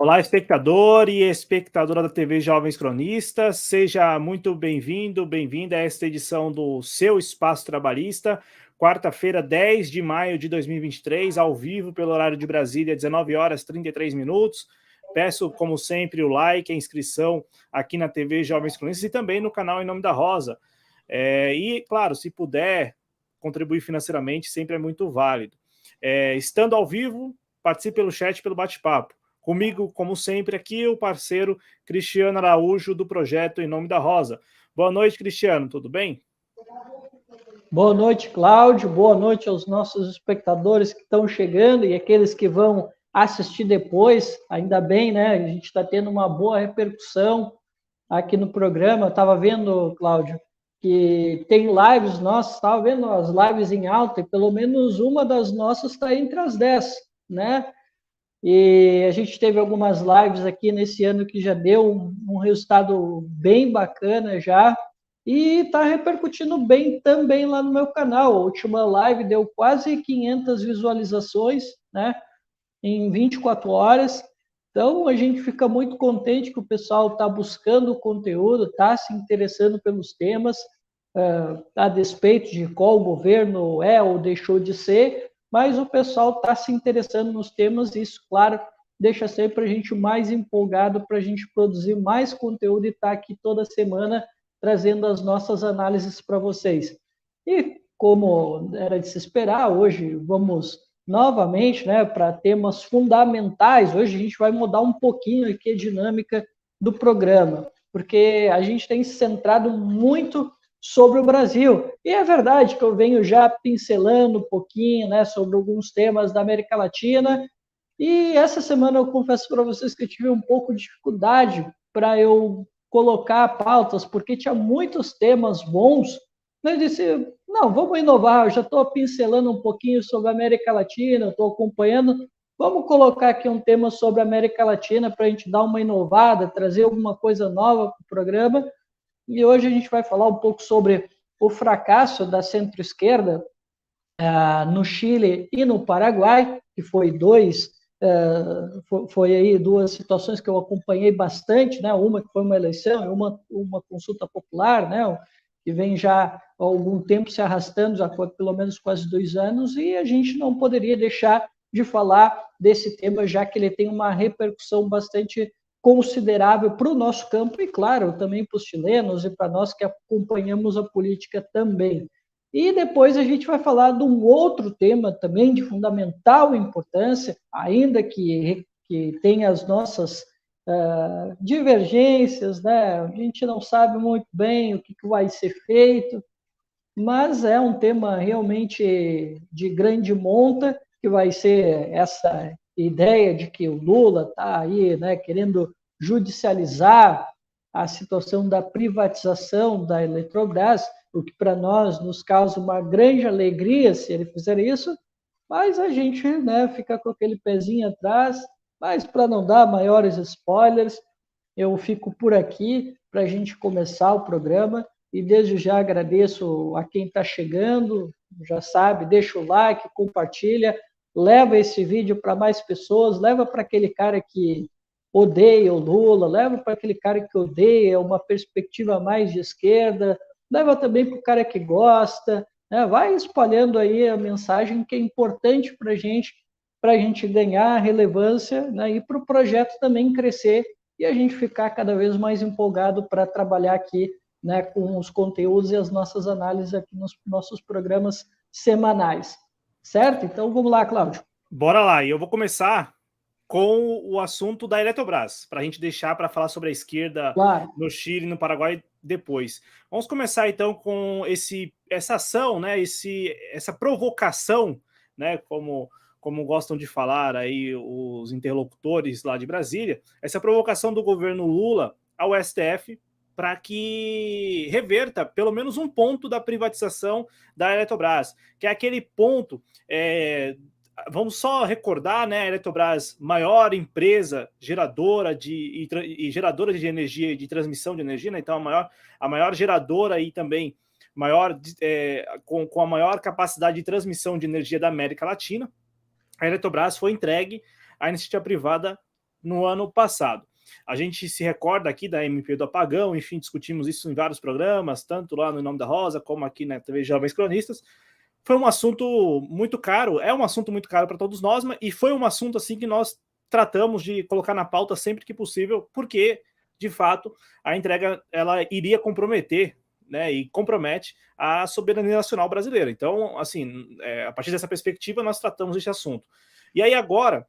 Olá, espectador e espectadora da TV Jovens Cronistas, seja muito bem-vindo, bem-vinda a esta edição do Seu Espaço Trabalhista, quarta-feira, 10 de maio de 2023, ao vivo pelo horário de Brasília, 19 horas 33 minutos. Peço, como sempre, o like, a inscrição aqui na TV Jovens Cronistas e também no canal Em Nome da Rosa. E, claro, se puder contribuir financeiramente, sempre é muito válido. Estando ao vivo, participe pelo chat, pelo bate-papo. Comigo, como sempre, aqui o parceiro Cristiano Araújo, do projeto Em Nome da Rosa. Boa noite, Cristiano, tudo bem? Boa noite, Cláudio. Boa noite aos nossos espectadores que estão chegando e aqueles que vão assistir depois. Ainda bem, né? A gente está tendo uma boa repercussão aqui no programa. Eu estava vendo, Cláudio, que tem lives nossas, estava vendo as lives em alta e pelo menos uma das nossas está entre as 10, né? E a gente teve algumas lives aqui nesse ano que já deu um resultado bem bacana já, e está repercutindo bem também lá no meu canal. A última live deu quase 500 visualizações, né, em 24 horas. Então, a gente fica muito contente que o pessoal está buscando o conteúdo, está se interessando pelos temas, a despeito de qual governo é ou deixou de ser, mas o pessoal está se interessando nos temas e isso, claro, deixa sempre a gente mais empolgado para a gente produzir mais conteúdo e estar aqui toda semana trazendo as nossas análises para vocês. E como era de se esperar, hoje vamos novamente, né, para temas fundamentais. Hoje a gente vai mudar um pouquinho aqui a dinâmica do programa, porque a gente tem se centrado muito sobre o Brasil. E é verdade que eu venho já pincelando um pouquinho, né, sobre alguns temas da América Latina. E essa semana eu confesso para vocês que eu tive um pouco de dificuldade para eu colocar pautas, porque tinha muitos temas bons. Eu disse, não, vamos inovar, eu já estou pincelando um pouquinho sobre a América Latina, estou acompanhando, vamos colocar aqui um tema sobre a América Latina para a gente dar uma inovada, trazer alguma coisa nova para o programa. E hoje a gente vai falar um pouco sobre o fracasso da centro-esquerda no Chile e no Paraguai, que foi aí duas situações que eu acompanhei bastante, né? Uma que foi uma eleição e uma consulta popular, né? Que vem já há algum tempo se arrastando, já pelo menos quase 2 anos, e a gente não poderia deixar de falar desse tema, já que ele tem uma repercussão bastante considerável para o nosso campo e, claro, também para os chilenos e para nós que acompanhamos a política também. E depois a gente vai falar de um outro tema também de fundamental importância, ainda que tenha as nossas divergências, né? A gente não sabe muito bem o que vai ser feito, mas é um tema realmente de grande monta, que vai ser essa ideia de que o Lula está aí, né, querendo judicializar a situação da privatização da Eletrobras, o que para nós nos causa uma grande alegria se ele fizer isso, mas a gente, né, fica com aquele pezinho atrás. Mas para não dar maiores spoilers, eu fico por aqui para a gente começar o programa e desde já agradeço a quem está chegando, já sabe, deixa o like, compartilha, leva esse vídeo para mais pessoas, leva para aquele cara que odeia o Lula, leva para aquele cara que odeia uma perspectiva mais de esquerda, leva também para o cara que gosta, né? Vai espalhando aí a mensagem que é importante para a gente ganhar relevância, né? E para o projeto também crescer e a gente ficar cada vez mais empolgado para trabalhar aqui, né, com os conteúdos e as nossas análises aqui nos nossos programas semanais. Certo? Então vamos lá, Cláudio. Bora lá, e eu vou começar com o assunto da Eletrobras, para a gente deixar para falar sobre a esquerda no Chile e no Paraguai depois. Vamos começar então com essa ação, né, essa provocação, né, como gostam de falar aí os interlocutores lá de Brasília, essa provocação do governo Lula ao STF para que reverta pelo menos um ponto da privatização da Eletrobras, que é aquele ponto... Vamos só recordar, né, a Eletrobras, maior empresa geradora de energia e de transmissão de energia, né, então a maior geradora e também com a maior capacidade de transmissão de energia da América Latina. A Eletrobras foi entregue à iniciativa privada no ano passado. A gente se recorda aqui da MP do apagão, enfim, discutimos isso em vários programas, tanto lá no Em Nome da Rosa, como aqui na TV Jovens Cronistas. Foi um assunto muito caro, é um assunto muito caro para todos nós, e foi um assunto assim que nós tratamos de colocar na pauta sempre que possível, porque, de fato, a entrega ela iria comprometer, né, e compromete a soberania nacional brasileira. Então, assim, a partir dessa perspectiva, nós tratamos esse assunto. E aí agora,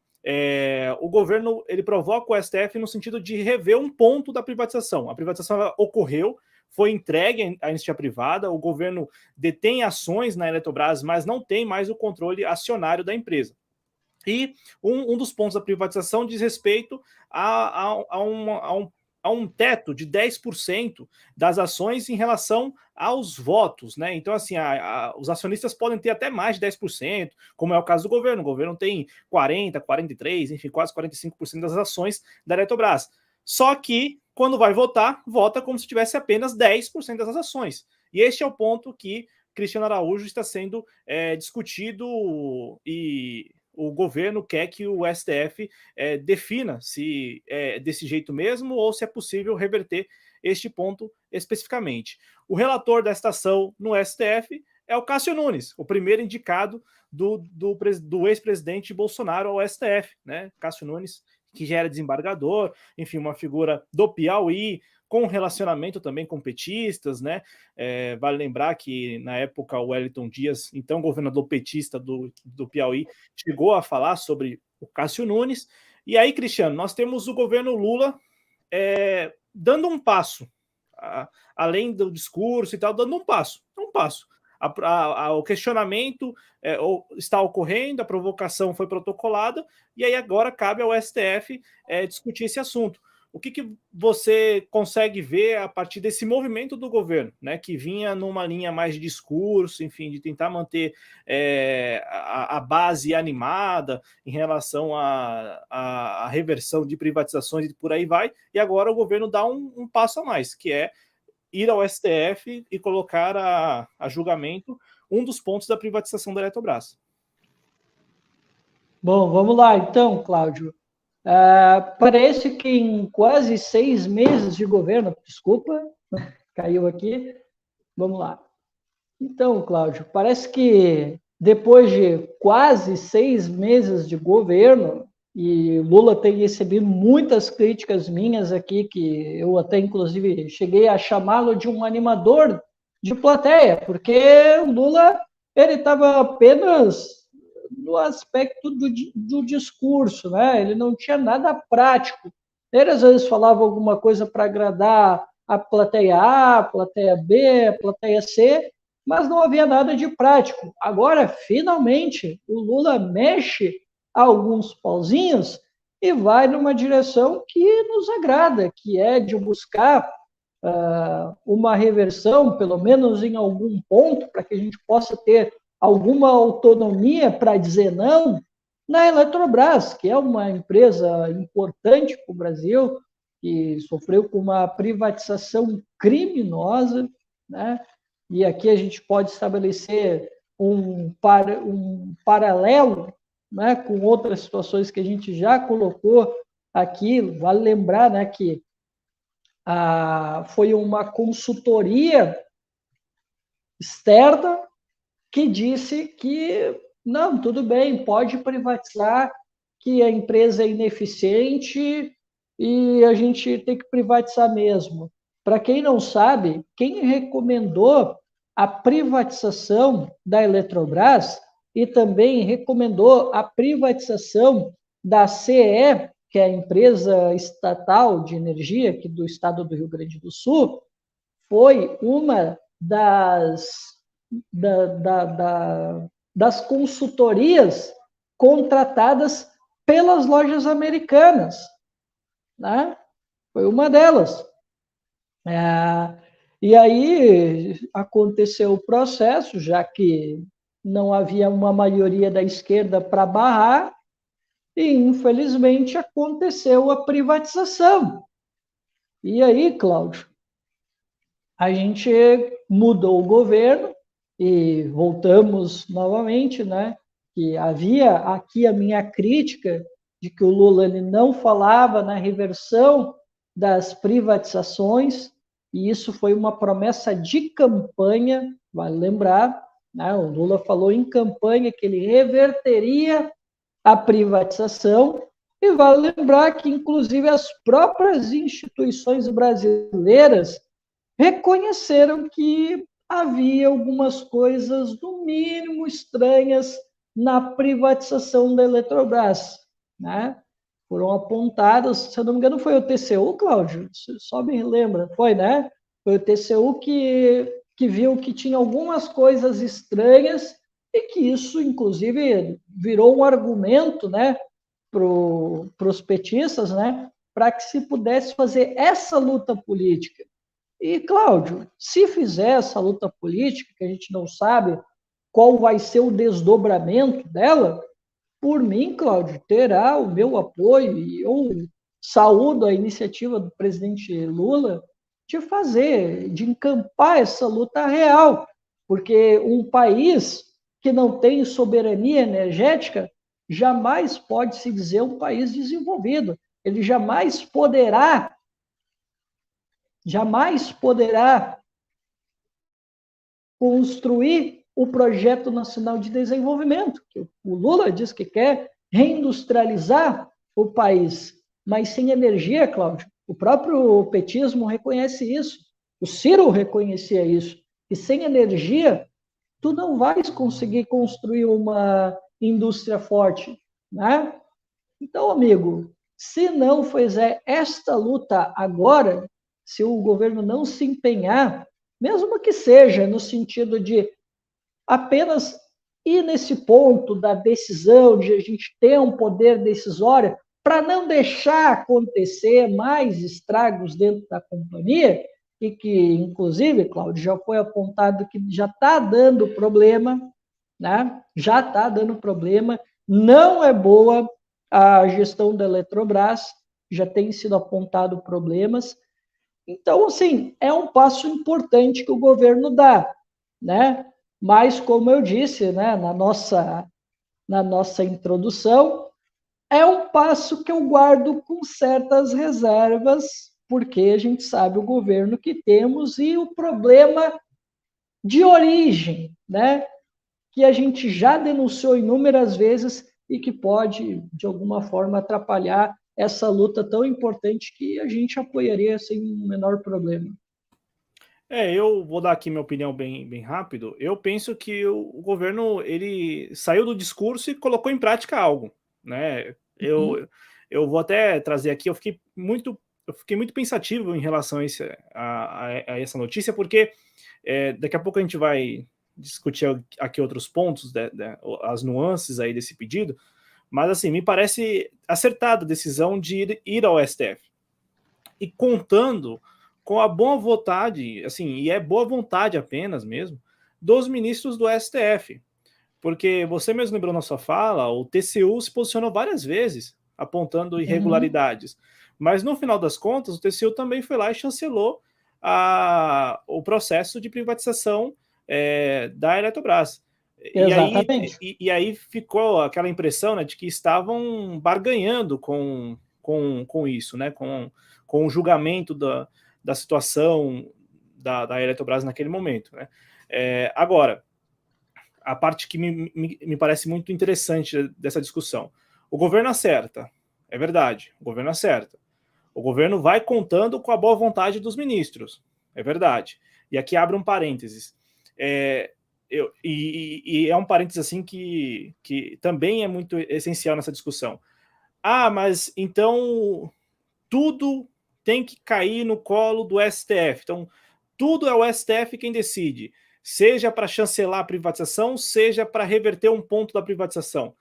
o governo ele provoca o STF no sentido de rever um ponto da privatização. A privatização ocorreu, foi entregue à iniciativa privada, o governo detém ações na Eletrobras, mas não tem mais o controle acionário da empresa. E um dos pontos da privatização diz respeito a um teto de 10% das ações em relação aos votos, né? Então, assim, os acionistas podem ter até mais de 10%, como é o caso do governo. O governo tem 40%, 43%, enfim, quase 45% das ações da Eletrobras. Só que, quando vai votar, vota como se tivesse apenas 10% das ações. E este é o ponto que Cristiano Araújo está sendo discutido e o governo quer que o STF defina se é desse jeito mesmo ou se é possível reverter este ponto especificamente. O relator desta ação no STF é o Cássio Nunes, o primeiro indicado do ex-presidente Bolsonaro ao STF, né? Cássio Nunes, que já era desembargador, enfim, uma figura do Piauí, com relacionamento também com petistas, né? Vale lembrar que, na época, o Wellington Dias, então governador petista do Piauí, chegou a falar sobre o Cássio Nunes. E aí, Cristiano, nós temos o governo Lula dando um passo, além do discurso e tal, dando um passo. O questionamento está ocorrendo, a provocação foi protocolada, e aí agora cabe ao STF discutir esse assunto. O que você consegue ver a partir desse movimento do governo, né, que vinha numa linha mais de discurso, enfim, de tentar manter a base animada em relação à reversão de privatizações e por aí vai, e agora o governo dá um passo a mais, que é ir ao STF e colocar a julgamento um dos pontos da privatização da Eletrobras. Bom, vamos lá então, Cláudio. Parece que em quase 6 meses de governo, desculpa, caiu aqui, vamos lá. Então, Cláudio, parece que depois de quase 6 meses de governo, e Lula tem recebido muitas críticas minhas aqui, que eu até, inclusive, cheguei a chamá-lo de um animador de plateia, porque o Lula ele estava apenas no aspecto do discurso, né? Ele não tinha nada prático. Ele, às vezes, falava alguma coisa para agradar a plateia A, a plateia B, a plateia C, mas não havia nada de prático. Agora, finalmente, o Lula mexe alguns pauzinhos e vai numa direção que nos agrada, que é de buscar uma reversão, pelo menos em algum ponto, para que a gente possa ter alguma autonomia para dizer não na Eletrobras, que é uma empresa importante para o Brasil, que sofreu com uma privatização criminosa, né? E aqui a gente pode estabelecer um paralelo, né, com outras situações que a gente já colocou aqui. Vale lembrar, né, que foi uma consultoria externa que disse que, não, tudo bem, pode privatizar, que a empresa é ineficiente e a gente tem que privatizar mesmo. Para quem não sabe, quem recomendou a privatização da Eletrobras e também recomendou a privatização da CE, que é a empresa estatal de energia aqui do estado do Rio Grande do Sul, foi uma das consultorias contratadas pelas lojas americanas, né? Foi uma delas. E aí aconteceu o processo, já que não havia uma maioria da esquerda para barrar, e infelizmente aconteceu a privatização. E aí, Cláudio, a gente mudou o governo e voltamos novamente, né? Que havia aqui a minha crítica de que o Lula ele não falava na reversão das privatizações, e isso foi uma promessa de campanha, vale lembrar, né? O Lula falou em campanha que ele reverteria a privatização, e vale lembrar que, inclusive, as próprias instituições brasileiras reconheceram que havia algumas coisas, no mínimo, estranhas na privatização da Eletrobras, né? Foram apontadas, se eu não me engano, foi o TCU, Cláudio? Só me lembra, foi, né? Foi o TCU que viu que tinha algumas coisas estranhas e que isso, inclusive, virou um argumento, né, para os petistas, né, para que se pudesse fazer essa luta política. E, Cláudio, se fizer essa luta política, que a gente não sabe qual vai ser o desdobramento dela, por mim, Cláudio, terá o meu apoio e eu saúdo a iniciativa do presidente Lula de fazer, de encampar essa luta real, porque um país que não tem soberania energética jamais pode se dizer um país desenvolvido. Ele jamais poderá construir o Projeto Nacional de Desenvolvimento, que o Lula diz que quer reindustrializar o país, mas sem energia, Cláudio. O próprio petismo reconhece isso, o Ciro reconhecia isso, que sem energia tu não vais conseguir construir uma indústria forte, né? Então, amigo, se não fizer esta luta agora, se o governo não se empenhar, mesmo que seja no sentido de apenas ir nesse ponto da decisão, de a gente ter um poder decisório, para não deixar acontecer mais estragos dentro da companhia, e que, inclusive, Cláudio, já foi apontado que já está dando problema, né? Já está dando problema, não é boa a gestão da Eletrobras, já tem sido apontado problemas. Então, assim, é um passo importante que o governo dá, né? Mas, como eu disse, né, na nossa introdução, é um passo que eu guardo com certas reservas, porque a gente sabe o governo que temos e o problema de origem, né, que a gente já denunciou inúmeras vezes e que pode, de alguma forma, atrapalhar essa luta tão importante que a gente apoiaria sem o menor problema. Eu vou dar aqui minha opinião bem rápido. Eu penso que o governo ele saiu do discurso e colocou em prática algo, né? Eu vou até trazer aqui. Eu fiquei muito pensativo em relação a essa notícia, porque daqui a pouco a gente vai discutir aqui outros pontos, as nuances aí desse pedido. Mas assim, me parece acertada a decisão de ir ao STF e contando com a boa vontade, assim, e é boa vontade apenas mesmo, dos ministros do STF. Porque você mesmo lembrou na sua fala, o TCU se posicionou várias vezes apontando irregularidades. Mas no final das contas, o TCU também foi lá e chancelou o processo de privatização da Eletrobras. Exatamente. E aí ficou aquela impressão, né, de que estavam barganhando com isso, né, com o julgamento da situação da Eletrobras naquele momento, né. Agora, a parte que me parece muito interessante dessa discussão. O governo acerta, é verdade, o governo acerta. O governo vai contando com a boa vontade dos ministros, é verdade. E aqui abre um parênteses. E é um parênteses assim que também é muito essencial nessa discussão. Mas então tudo tem que cair no colo do STF. Então, tudo é o STF quem decide, seja para chancelar a privatização, seja para reverter um ponto da privatização.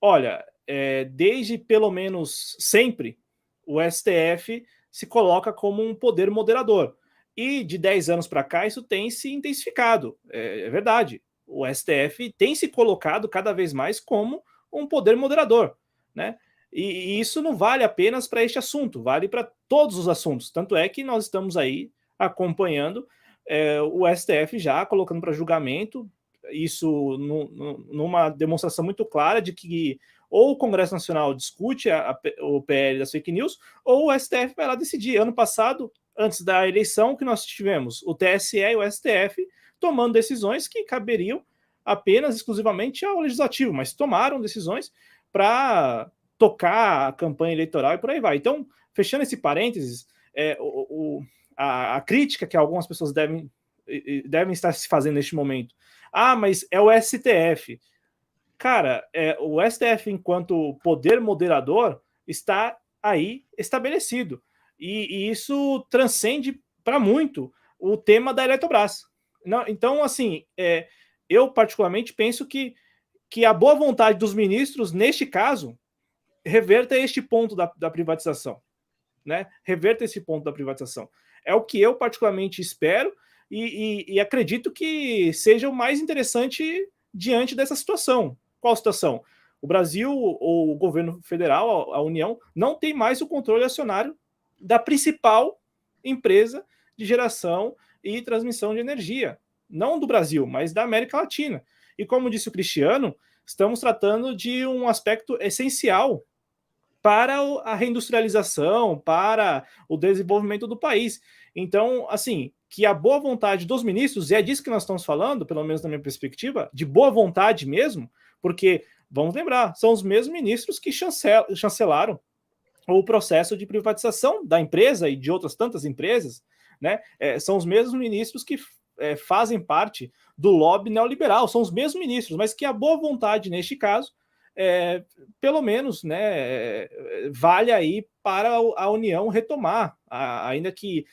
Olha, desde pelo menos sempre, o STF se coloca como um poder moderador. E de 10 anos para cá, isso tem se intensificado. É verdade. O STF tem se colocado cada vez mais como um poder moderador, né? E isso não vale apenas para este assunto, vale para todos os assuntos. Tanto é que nós estamos aí acompanhando o STF já colocando para julgamento, isso numa demonstração muito clara de que ou o Congresso Nacional discute o PL das fake news, ou o STF vai lá decidir. Ano passado, antes da eleição, que nós tivemos o TSE e o STF tomando decisões que caberiam apenas, exclusivamente ao Legislativo, mas tomaram decisões para tocar a campanha eleitoral e por aí vai. Então, fechando esse parênteses, a crítica que algumas pessoas devem estar se fazendo neste momento. Ah, mas é o STF. Cara, o STF, enquanto poder moderador, está aí estabelecido. E isso transcende para muito o tema da Eletrobras. Então, assim, eu particularmente penso que a boa vontade dos ministros, neste caso, reverta este ponto da privatização. Né? Reverta esse ponto da privatização. É o que eu particularmente espero e acredito que seja o mais interessante diante dessa situação. Qual situação? O Brasil, ou o governo federal, a União, não tem mais o controle acionário da principal empresa de geração e transmissão de energia. Não do Brasil, mas da América Latina. E como disse o Cristiano, estamos tratando de um aspecto essencial para a reindustrialização, para o desenvolvimento do país. Então, assim, que a boa vontade dos ministros, e é disso que nós estamos falando, pelo menos na minha perspectiva, de boa vontade mesmo, porque, vamos lembrar, são os mesmos ministros que chancelaram o processo de privatização da empresa e de outras tantas empresas, né? São os mesmos ministros que fazem parte do lobby neoliberal, são os mesmos ministros, mas que a boa vontade, neste caso, pelo menos, né, vale aí para a União retomar, ainda que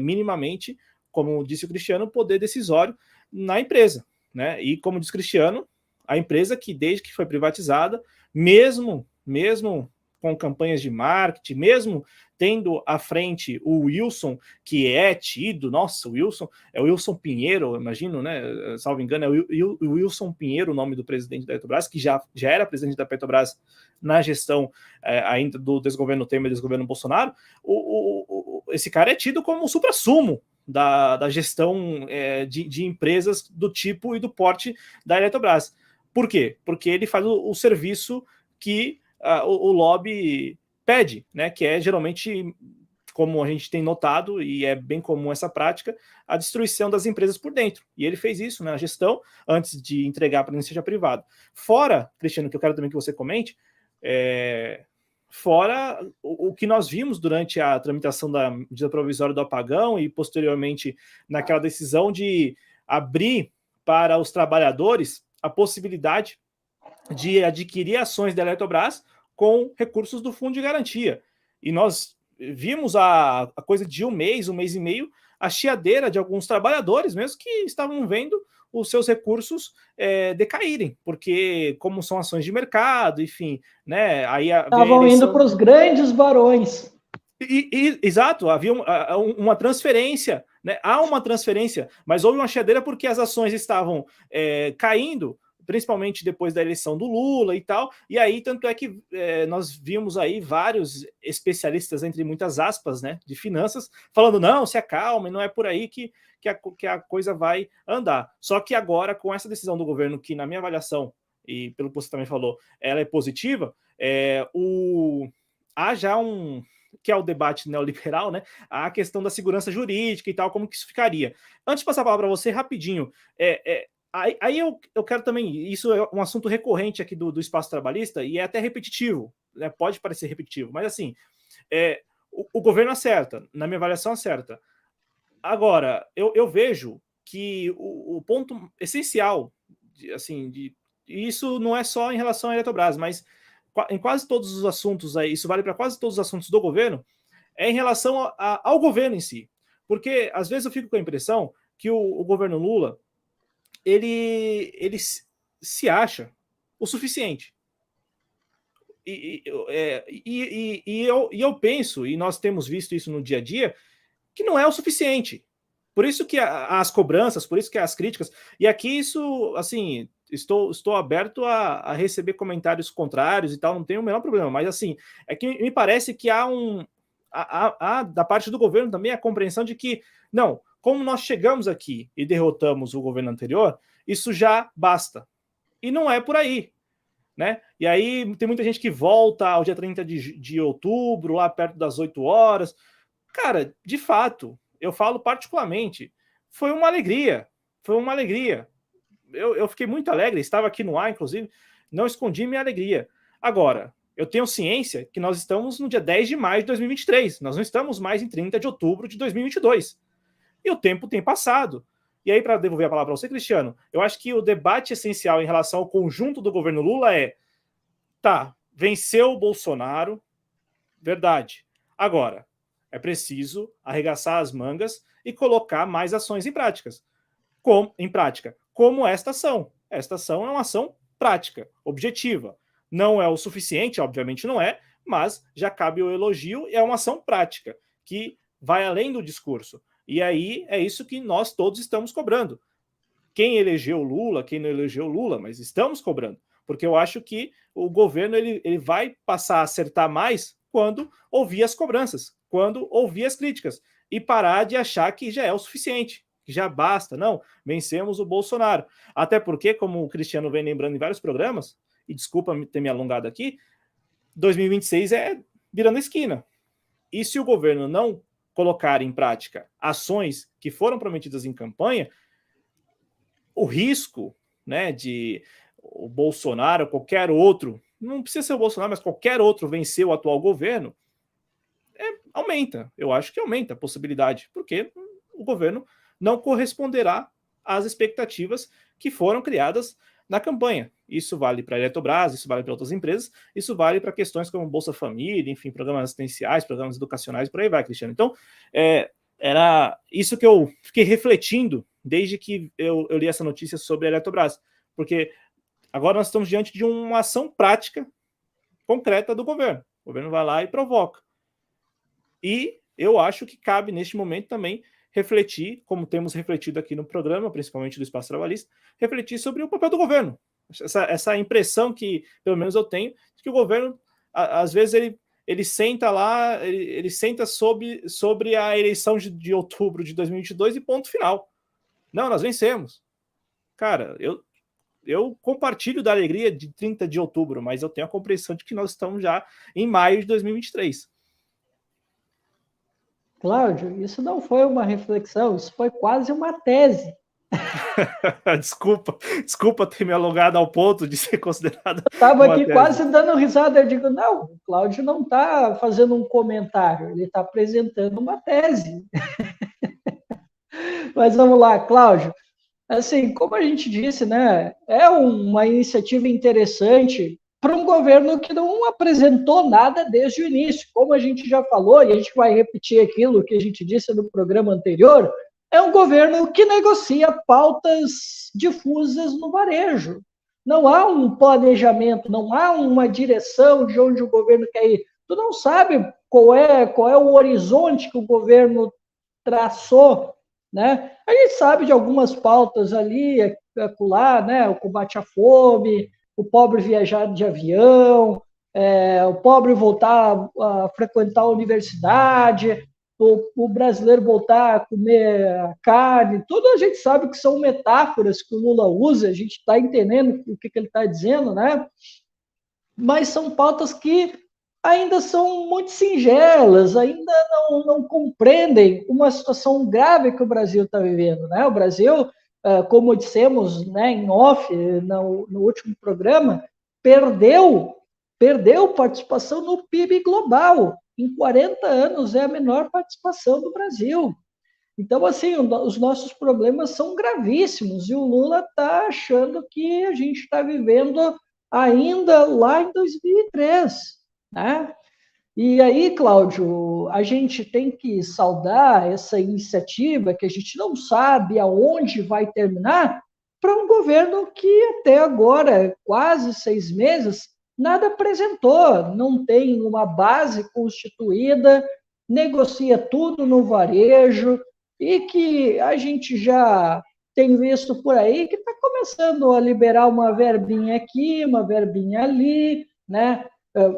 minimamente, como disse o Cristiano, poder decisório na empresa, né? E como diz o Cristiano, a empresa que desde que foi privatizada, mesmo com campanhas de marketing, mesmo tendo à frente o Wilson, que é tido, nossa, o Wilson, é o Wilson Pinheiro, imagino, né, salvo engano, é o Wilson Pinheiro o nome do presidente da Petrobras, que já era presidente da Petrobras na gestão ainda do desgoverno Temer e desgoverno Bolsonaro. Esse cara é tido como o suprassumo da gestão de empresas do tipo e do porte da Eletrobras. Por quê? Porque ele faz o serviço que o lobby pede, né? Que é geralmente, como a gente tem notado, e é bem comum essa prática, a destruição das empresas por dentro. E ele fez isso na gestão, antes de entregar para a iniciativa privada. Fora, Cristiano, que eu quero também que você comente, fora o que nós vimos durante a tramitação da medida provisória do apagão e, posteriormente, naquela decisão de abrir para os trabalhadores a possibilidade de adquirir ações da Eletrobras com recursos do Fundo de Garantia. E nós vimos a coisa de um mês e meio, a chiadeira de alguns trabalhadores mesmo que estavam vendo os seus recursos decaírem, porque como são ações de mercado, enfim, né? Aí estavam indo para os grandes barões. Exato, havia uma transferência, né? Há uma transferência, mas houve uma chiadeira porque as ações estavam caindo, principalmente depois da eleição do Lula e tal, e aí tanto é que nós vimos aí vários especialistas, entre muitas aspas, né, de finanças, falando, não, se acalme, não é por aí que a coisa vai andar. Só que agora, com essa decisão do governo, que na minha avaliação, e pelo que você também falou, ela é positiva, há já que é o debate neoliberal, né? A questão da segurança jurídica e tal, como que isso ficaria. Antes de passar a palavra para você, rapidinho, aí eu quero também, isso é um assunto recorrente aqui do espaço trabalhista, e é até repetitivo, né? Pode parecer repetitivo, mas assim, o governo acerta, na minha avaliação acerta. Agora, eu vejo que o ponto essencial, assim, isso não é só em relação à Eletrobras, mas em quase todos os assuntos aí, isso vale para quase todos os assuntos do governo, é em relação ao governo em si. Porque às vezes eu fico com a impressão que o governo Lula ele se acha o suficiente. E eu penso, e nós temos visto isso no dia a dia, que não é o suficiente. Por isso que as cobranças, por isso que as críticas, e aqui isso, assim, estou aberto a receber comentários contrários e tal, não tem o menor problema, mas assim, é que me parece que há da parte do governo também a compreensão de que, não, como nós chegamos aqui e derrotamos o governo anterior, isso já basta. E não é por aí. né? E aí tem muita gente que volta ao dia 30 de outubro, lá perto das 8 horas. Cara, de fato, eu falo particularmente, foi uma alegria, foi uma alegria. Eu fiquei muito alegre, estava aqui no ar, inclusive, não escondi minha alegria. Agora, eu tenho ciência que nós estamos no dia 10 de maio de 2023, nós não estamos mais em 30 de outubro de 2022. E o tempo tem passado. E aí, para devolver a palavra para você, Cristiano, eu acho que o debate essencial em relação ao conjunto do governo Lula é: tá, venceu o Bolsonaro, verdade. Agora, é preciso arregaçar as mangas e colocar mais ações em práticas. Como esta ação. Esta ação é uma ação prática, objetiva. Não é o suficiente, obviamente não é, mas já cabe o elogio e é uma ação prática, que vai além do discurso. E aí é isso que nós todos estamos cobrando. Quem elegeu Lula, quem não elegeu Lula, mas estamos cobrando. Porque eu acho que o governo ele vai passar a acertar mais quando ouvir as cobranças, quando ouvir as críticas, e parar de achar que já é o suficiente, que já basta. Não, vencemos o Bolsonaro. Até porque, como o Cristiano vem lembrando em vários programas, e desculpa ter me alongado aqui, 2026 é virando esquina. E se o governo não colocar em prática ações que foram prometidas em campanha, o risco, né, de o Bolsonaro, qualquer outro, não precisa ser o Bolsonaro, mas qualquer outro vencer o atual governo, aumenta. Eu acho que aumenta a possibilidade, porque o governo não corresponderá às expectativas que foram criadas na campanha. Isso vale para a Eletrobras, isso vale para outras empresas, isso vale para questões como Bolsa Família, enfim, programas assistenciais, programas educacionais, por aí vai, Cristiano. Então, era isso que eu fiquei refletindo desde que eu li essa notícia sobre a Eletrobras, porque agora nós estamos diante de uma ação prática, concreta do governo. O governo vai lá e provoca. E eu acho que cabe, neste momento, também refletir, como temos refletido aqui no programa, principalmente do Espaço Trabalhista, refletir sobre o papel do governo. Essa impressão que, pelo menos eu tenho, de que o governo, às vezes, ele senta lá, ele senta sobre a eleição de outubro de 2022 e ponto final. Não, nós vencemos. Cara, eu compartilho da alegria de 30 de outubro, mas eu tenho a compreensão de que nós estamos já em maio de 2023. Cláudio, isso não foi uma reflexão, isso foi quase uma tese. desculpa ter me alongado ao ponto de ser considerado. Eu estava aqui tese. Quase dando risada. Eu digo, não, o Cláudio não está fazendo um comentário, ele está apresentando uma tese. Mas vamos lá, Cláudio. Assim, como a gente disse, né, é uma iniciativa interessante para um governo que não apresentou nada desde o início. Como a gente já falou, e a gente vai repetir aquilo que a gente disse no programa anterior, é um governo que negocia pautas difusas no varejo. Não há um planejamento, não há uma direção de onde o governo quer ir. Tu não sabe qual é o horizonte que o governo traçou, né? A gente sabe de algumas pautas ali, acolá, né? O combate à fome, o pobre viajar de avião, o pobre voltar a frequentar a universidade, o brasileiro voltar a comer carne, tudo a gente sabe que são metáforas que o Lula usa, a gente está entendendo o que ele está dizendo, né? Mas são pautas que ainda são muito singelas, ainda não compreendem uma situação grave que o Brasil está vivendo, né? O Brasil, como dissemos, né, em off, no último programa, perdeu participação no PIB global. Em 40 anos é a menor participação do Brasil. Então, assim, os nossos problemas são gravíssimos e o Lula está achando que a gente está vivendo ainda lá em 2003, né? E aí, Cláudio, a gente tem que saudar essa iniciativa que a gente não sabe aonde vai terminar para um governo que até agora, quase 6 meses, nada apresentou, não tem uma base constituída, negocia tudo no varejo e que a gente já tem visto por aí que está começando a liberar uma verbinha aqui, uma verbinha ali, né?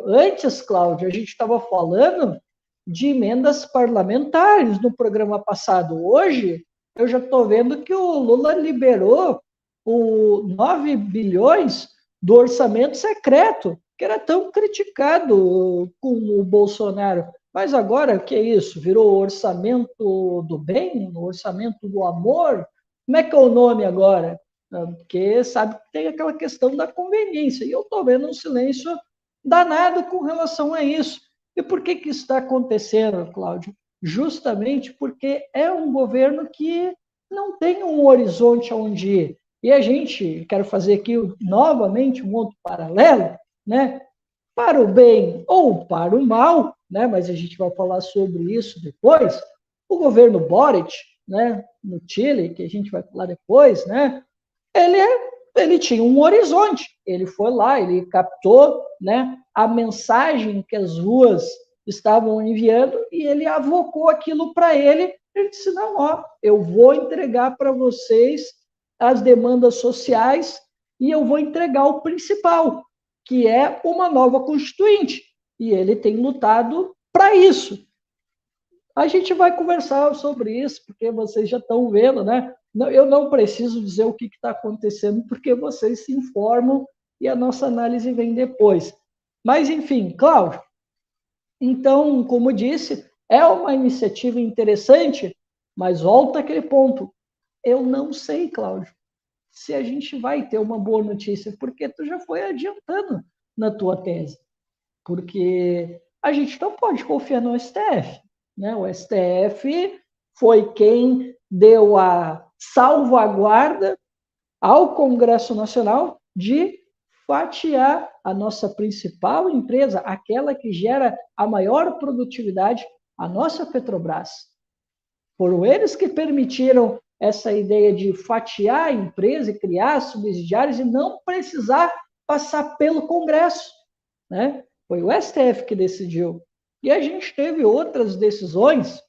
Antes, Cláudio, a gente estava falando de emendas parlamentares no programa passado. Hoje, eu já estou vendo que o Lula liberou 9 bilhões do orçamento secreto, que era tão criticado com o Bolsonaro. Mas agora, o que é isso? Virou orçamento do bem? Orçamento do amor? Como é que é o nome agora? Porque sabe que tem aquela questão da conveniência. E eu estou vendo um silêncio danado com relação a isso. E por que isso está acontecendo, Cláudio? Justamente porque é um governo que não tem um horizonte aonde ir. E a gente, quero fazer aqui novamente um outro paralelo, né? Para o bem ou para o mal, né? Mas a gente vai falar sobre isso depois. O governo Boric, né? No Chile, que a gente vai falar depois, né? Ele tinha um horizonte. Ele foi lá, ele captou, né? A mensagem que as ruas estavam enviando e ele avocou aquilo para ele. Ele disse: não, ó, eu vou entregar para vocês as demandas sociais e eu vou entregar o principal, que é uma nova constituinte. E ele tem lutado para isso. A gente vai conversar sobre isso, porque vocês já estão vendo, né? Eu não preciso dizer o que está acontecendo, porque vocês se informam e a nossa análise vem depois. Mas, enfim, Cláudio, então, como disse, é uma iniciativa interessante, mas volta aquele ponto. Eu não sei, Cláudio, se a gente vai ter uma boa notícia, porque tu já foi adiantando na tua tese. Porque a gente não pode confiar no STF. Né? O STF foi quem deu a salvaguarda ao Congresso Nacional de fatiar a nossa principal empresa, aquela que gera a maior produtividade, a nossa Petrobras. Foram eles que permitiram essa ideia de fatiar a empresa e criar subsidiários e não precisar passar pelo Congresso. Né? Foi o STF que decidiu. E a gente teve outras decisões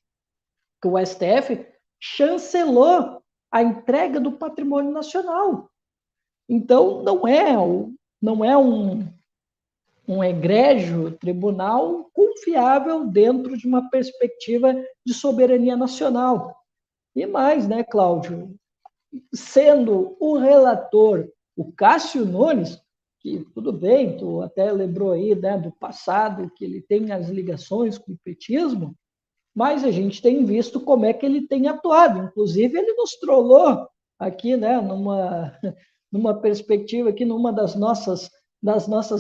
que o STF chancelou a entrega do patrimônio nacional. Então, não é um egrégio tribunal confiável dentro de uma perspectiva de soberania nacional. E mais, né, Cláudio? Sendo o relator o Cássio Nunes, que tudo bem, tu até lembrou aí, né, do passado, que ele tem as ligações com o petismo, mas a gente tem visto como é que ele tem atuado. Inclusive, ele nos trollou aqui, né, numa perspectiva, aqui numa das nossas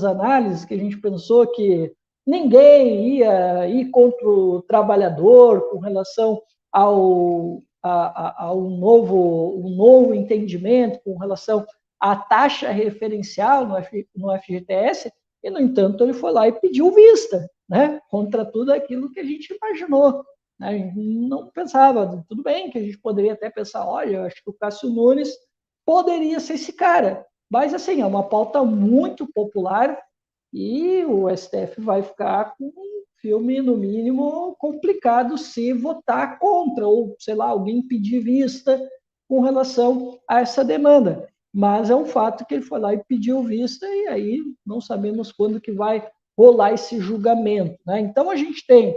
análises, que a gente pensou que ninguém ia ir contra o trabalhador com relação a um novo entendimento com relação à taxa referencial no FGTS, e, no entanto, ele foi lá e pediu vista, né, contra tudo aquilo que a gente imaginou. Né? A gente não pensava, tudo bem que a gente poderia até pensar, olha, eu acho que o Cássio Nunes poderia ser esse cara, mas, assim, é uma pauta muito popular e o STF vai ficar com um filme, no mínimo, complicado se votar contra, ou, sei lá, alguém pedir vista com relação a essa demanda. Mas é um fato que ele foi lá e pediu vista, e aí não sabemos quando que vai rolar esse julgamento. Né? Então, a gente tem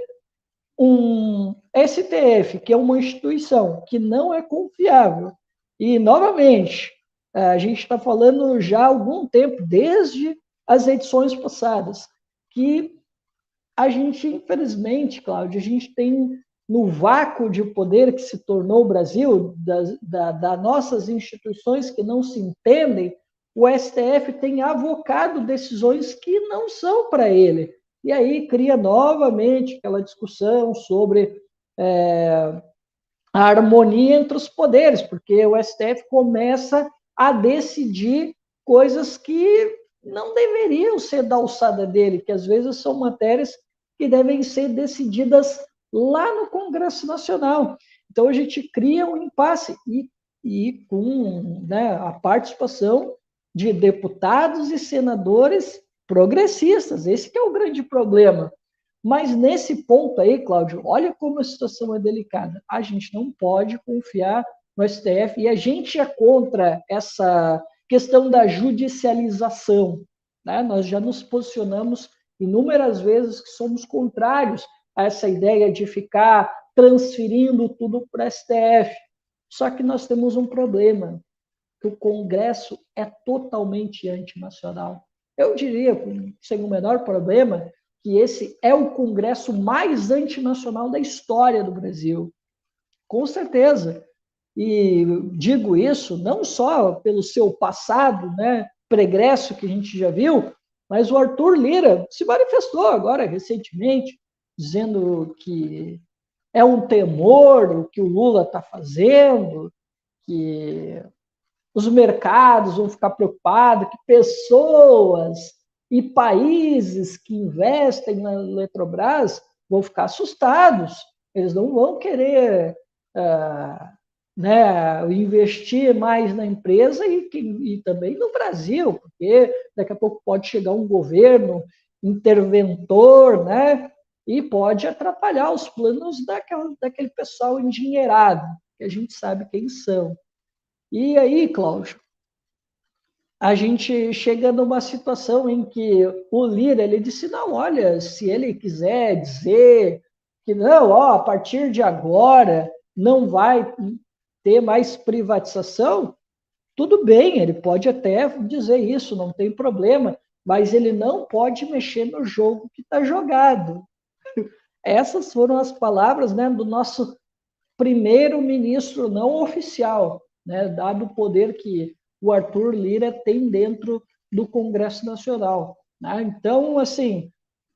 um STF, que é uma instituição que não é confiável, e, novamente, a gente está falando já há algum tempo, desde as edições passadas, que a gente, infelizmente, Cláudio, a gente tem, no vácuo de poder que se tornou o Brasil, das nossas instituições que não se entendem, o STF tem avocado decisões que não são para ele. E aí cria novamente aquela discussão sobre a harmonia entre os poderes, porque o STF começa a decidir coisas que não deveriam ser da alçada dele, que às vezes são matérias que devem ser decididas lá no Congresso Nacional. Então, a gente cria um impasse e com, né, a participação de deputados e senadores progressistas. Esse que é o grande problema. Mas nesse ponto aí, Cláudio, olha como a situação é delicada. A gente não pode confiar no STF e a gente é contra essa questão da judicialização. Né? Nós já nos posicionamos inúmeras vezes que somos contrários a essa ideia de ficar transferindo tudo para o STF. Só que nós temos um problema. que o Congresso é totalmente antinacional. Eu diria, sem o menor problema, que esse é o Congresso mais antinacional da história do Brasil. Com certeza. E digo isso não só pelo seu passado, né, pregresso que a gente já viu, mas o Arthur Lira se manifestou agora recentemente, dizendo que é um temor o que o Lula está fazendo, que os mercados vão ficar preocupados, que pessoas e países que investem na Eletrobras vão ficar assustados, eles não vão querer investir mais na empresa e também no Brasil, porque daqui a pouco pode chegar um governo interventor, né, e pode atrapalhar os planos daquele pessoal endinheirado, que a gente sabe quem são. E aí, Cláudio, a gente chega numa situação em que o Lira, ele disse, não, olha, se ele quiser dizer que não, a partir de agora não vai ter mais privatização, tudo bem, ele pode até dizer isso, não tem problema, mas ele não pode mexer no jogo que está jogado. Essas foram as palavras, né, do nosso primeiro-ministro não oficial, né, dado o poder que o Arthur Lira tem dentro do Congresso Nacional. Né? Então, assim,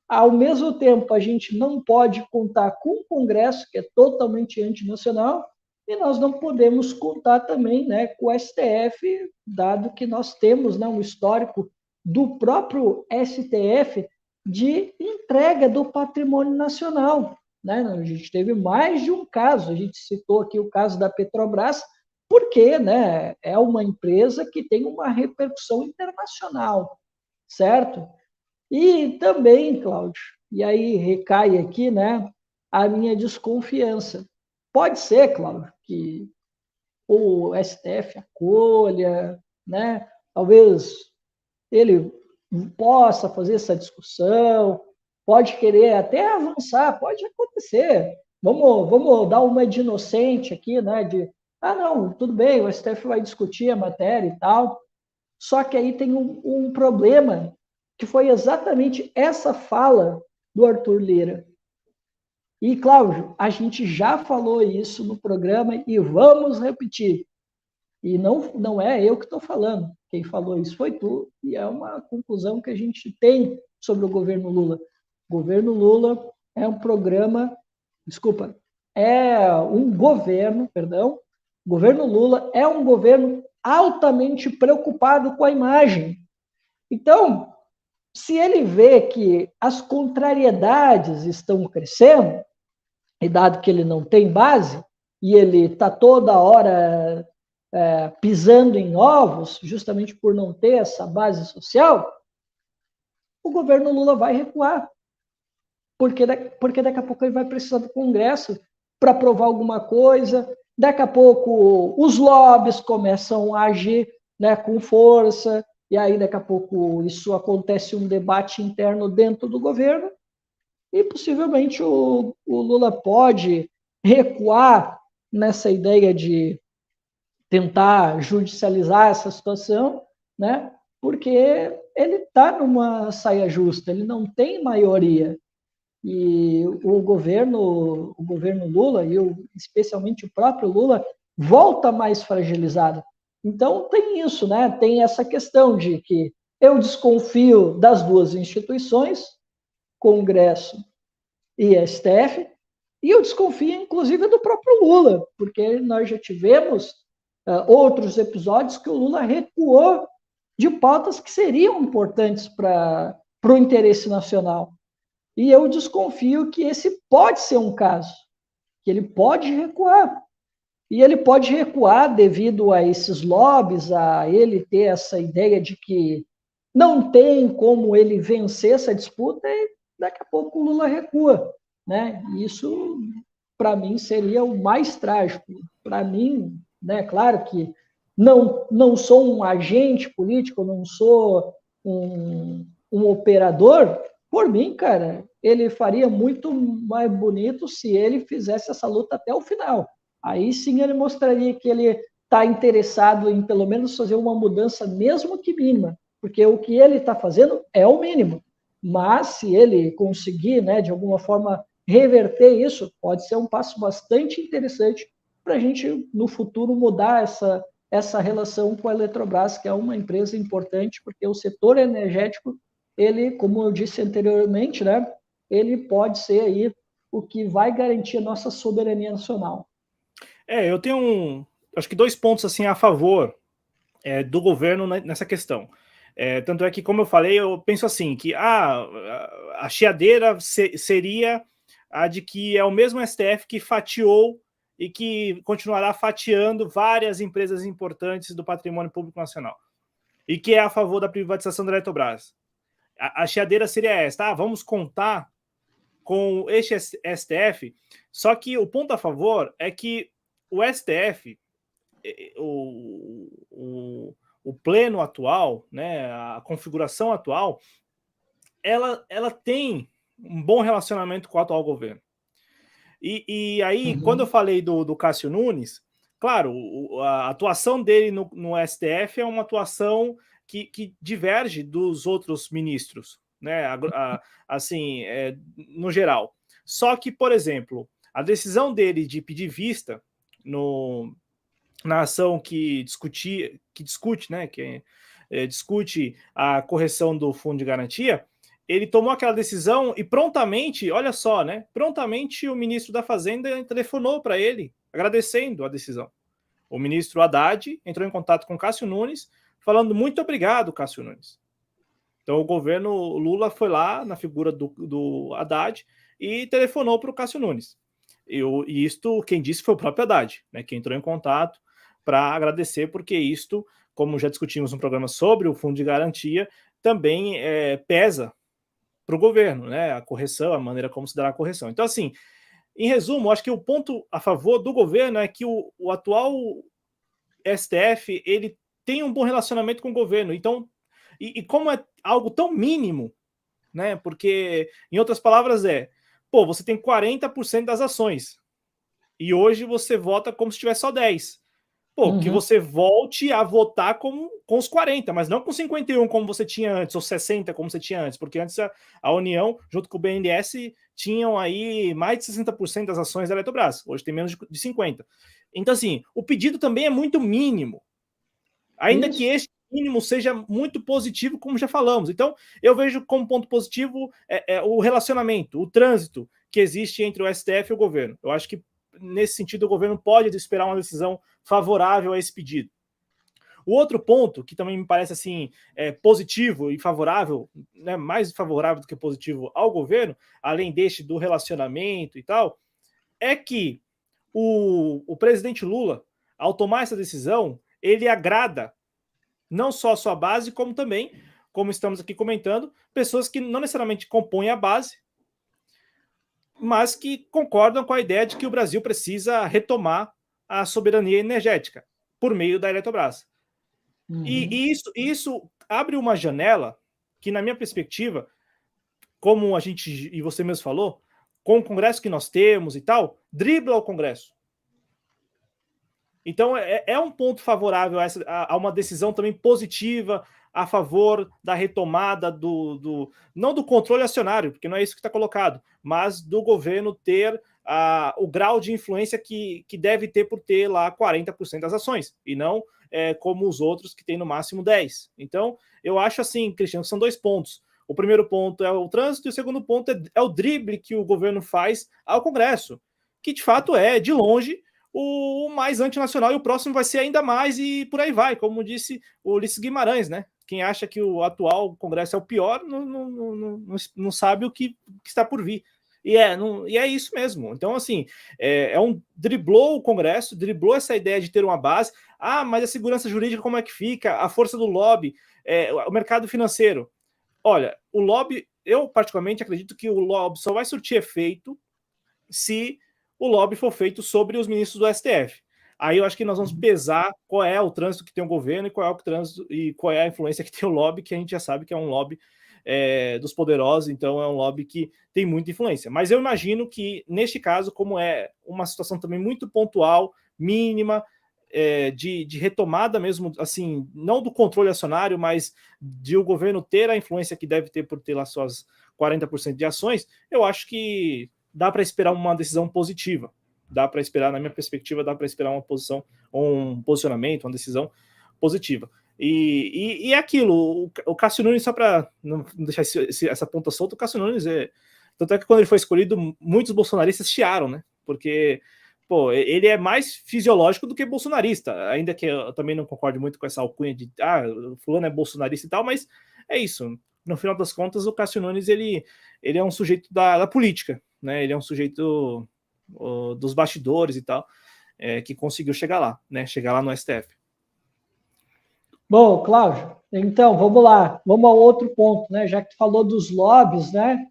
ao mesmo tempo, a gente não pode contar com o Congresso, que é totalmente antinacional, e nós não podemos contar também, né, com o STF, dado que nós temos, né, um histórico do próprio STF de entrega do patrimônio nacional. Né? A gente teve mais de um caso, a gente citou aqui o caso da Petrobras, porque, né, é uma empresa que tem uma repercussão internacional, certo? E também, Cláudio, e aí recai aqui, né, a minha desconfiança. Pode ser, Cláudio, que o STF acolha, né, talvez ele possa fazer essa discussão, pode querer até avançar, pode acontecer. Vamos dar uma de inocente aqui, né, de, não, tudo bem, o STF vai discutir a matéria e tal, só que aí tem um problema, que foi exatamente essa fala do Arthur Lira. E, Cláudio, a gente já falou isso no programa e vamos repetir. E não é eu que estou falando. Quem falou isso foi tu, e é uma conclusão que a gente tem sobre o governo Lula. O governo Lula é um programa, o governo Lula é um governo altamente preocupado com a imagem. Então, se ele vê que as contrariedades estão crescendo, e dado que ele não tem base, e ele está toda hora pisando em ovos, justamente por não ter essa base social, o governo Lula vai recuar. Porque daqui a pouco ele vai precisar do Congresso para aprovar alguma coisa, daqui a pouco os lobbies começam a agir, né, com força, e aí daqui a pouco isso acontece um debate interno dentro do governo, e possivelmente o Lula pode recuar nessa ideia de tentar judicializar essa situação, né? Porque ele está numa saia justa, ele não tem maioria. E o governo Lula, e especialmente o próprio Lula, volta mais fragilizado. Então tem isso, né? Tem essa questão de que eu desconfio das duas instituições, Congresso e STF, e eu desconfio, inclusive, do próprio Lula, porque nós já tivemos outros episódios que o Lula recuou de pautas que seriam importantes para o interesse nacional. E eu desconfio que esse pode ser um caso, que ele pode recuar. E ele pode recuar devido a esses lobbies, a ele ter essa ideia de que não tem como ele vencer essa disputa, e daqui a pouco o Lula recua. Né? Isso, para mim, seria o mais trágico. Para mim, né, claro que não sou um agente político, não sou um operador. Por mim, cara, ele faria muito mais bonito se ele fizesse essa luta até o final. Aí sim ele mostraria que ele está interessado em pelo menos fazer uma mudança, mesmo que mínima, porque o que ele está fazendo é o mínimo. Mas se ele conseguir, né, de alguma forma, reverter isso, pode ser um passo bastante interessante para a gente, no futuro, mudar essa relação com a Eletrobras, que é uma empresa importante, porque o setor energético, ele, como eu disse anteriormente, né, ele pode ser aí o que vai garantir a nossa soberania nacional. Eu tenho, acho que 2 pontos assim a favor do governo nessa questão. Tanto é que, como eu falei, eu penso assim, que a chiadeira seria a de que é o mesmo STF que fatiou e que continuará fatiando várias empresas importantes do patrimônio público nacional, e que é a favor da privatização da Eletrobras. A chiadeira seria esta: vamos contar com este STF, só que o ponto a favor é que o STF, o pleno atual, né, a configuração atual, ela tem um bom relacionamento com o atual governo. E aí, quando eu falei do Cássio Nunes, claro, a atuação dele no STF é uma atuação que diverge dos outros ministros, né? Assim, no geral. Só que, por exemplo, a decisão dele de pedir vista na ação que discute, né? Discute a correção do fundo de garantia, ele tomou aquela decisão e prontamente, olha só, né? Prontamente o ministro da Fazenda telefonou para ele, agradecendo a decisão. O ministro Haddad entrou em contato com Cássio Nunes, falando muito obrigado, Cássio Nunes. Então o governo Lula foi lá na figura do Haddad e telefonou para o Cássio Nunes. E isto, quem disse foi o próprio Haddad, né? Que entrou em contato para agradecer, porque isto, como já discutimos no programa sobre o fundo de garantia, também pesa para o governo, né? A correção, a maneira como se dará a correção. Então, assim, em resumo, acho que o ponto a favor do governo é que o atual STF ele tem um bom relacionamento com o governo. Então, e como é algo tão mínimo, né? Porque, em outras palavras, você tem 40% das ações e hoje você vota como se tivesse só 10%. Que você volte a votar com os 40, mas não com 51 como você tinha antes, ou 60 como você tinha antes, porque antes a União, junto com o BNDES, tinham aí mais de 60% das ações da Eletrobras, hoje tem menos de 50%. Então, assim, o pedido também é muito mínimo, ainda que este mínimo seja muito positivo, como já falamos. Então, eu vejo como ponto positivo o relacionamento, o trânsito que existe entre o STF e o governo. Eu acho que nesse sentido, o governo pode esperar uma decisão favorável a esse pedido. O outro ponto, que também me parece assim positivo e favorável, né, mais favorável do que positivo ao governo, além deste do relacionamento e tal, é que o presidente Lula, ao tomar essa decisão, ele agrada não só a sua base, como também, como estamos aqui comentando, pessoas que não necessariamente compõem a base, mas que concordam com a ideia de que o Brasil precisa retomar a soberania energética por meio da Eletrobras. E isso abre uma janela que, na minha perspectiva, como a gente e você mesmo falou, com o Congresso que nós temos e tal, dribla o Congresso. Então, é um ponto favorável a uma decisão também positiva a favor da retomada não do controle acionário, porque não é isso que está colocado, mas do governo ter o grau de influência que deve ter por ter lá 40% das ações, e não como os outros que têm no máximo 10%. Então, eu acho assim, Cristiano, que são 2 pontos. O primeiro ponto é o trânsito e o segundo ponto é o drible que o governo faz ao Congresso, que de fato é, de longe, o mais antinacional, e o próximo vai ser ainda mais, e por aí vai, como disse o Ulisses Guimarães, né? Quem acha que o atual Congresso é o pior não sabe o que está por vir. E é isso mesmo. Então, assim, driblou o Congresso, driblou essa ideia de ter uma base. Mas a segurança jurídica, como é que fica? A força do lobby, o mercado financeiro. Olha, o lobby, eu particularmente acredito que o lobby só vai surtir efeito se o lobby for feito sobre os ministros do STF. Aí eu acho que nós vamos pesar qual é o trânsito que tem o governo e qual é o trânsito e qual é a influência que tem o lobby, que a gente já sabe que é um lobby dos poderosos, então é um lobby que tem muita influência. Mas eu imagino que, neste caso, como é uma situação também muito pontual, mínima, de retomada mesmo, assim, não do controle acionário, mas de o governo ter a influência que deve ter por ter lá suas 40% de ações, eu acho que dá para esperar uma decisão positiva. Dá para esperar, na minha perspectiva, dá para esperar uma posição, um posicionamento, uma decisão positiva. E é aquilo, o Cássio Nunes, só para não deixar essa ponta solta, o Cássio Nunes tanto é que quando ele foi escolhido, muitos bolsonaristas chiaram, né? Porque, pô, ele é mais fisiológico do que bolsonarista, ainda que eu também não concorde muito com essa alcunha de, fulano é bolsonarista e tal, mas é isso. No final das contas, o Cássio Nunes, ele é um sujeito da política, né? Ele é um sujeito dos bastidores e tal, que conseguiu chegar lá, né? Chegar lá no STF. Bom, Cláudio, então, vamos lá. Vamos ao outro ponto, né? Já que tu falou dos lobbies, né?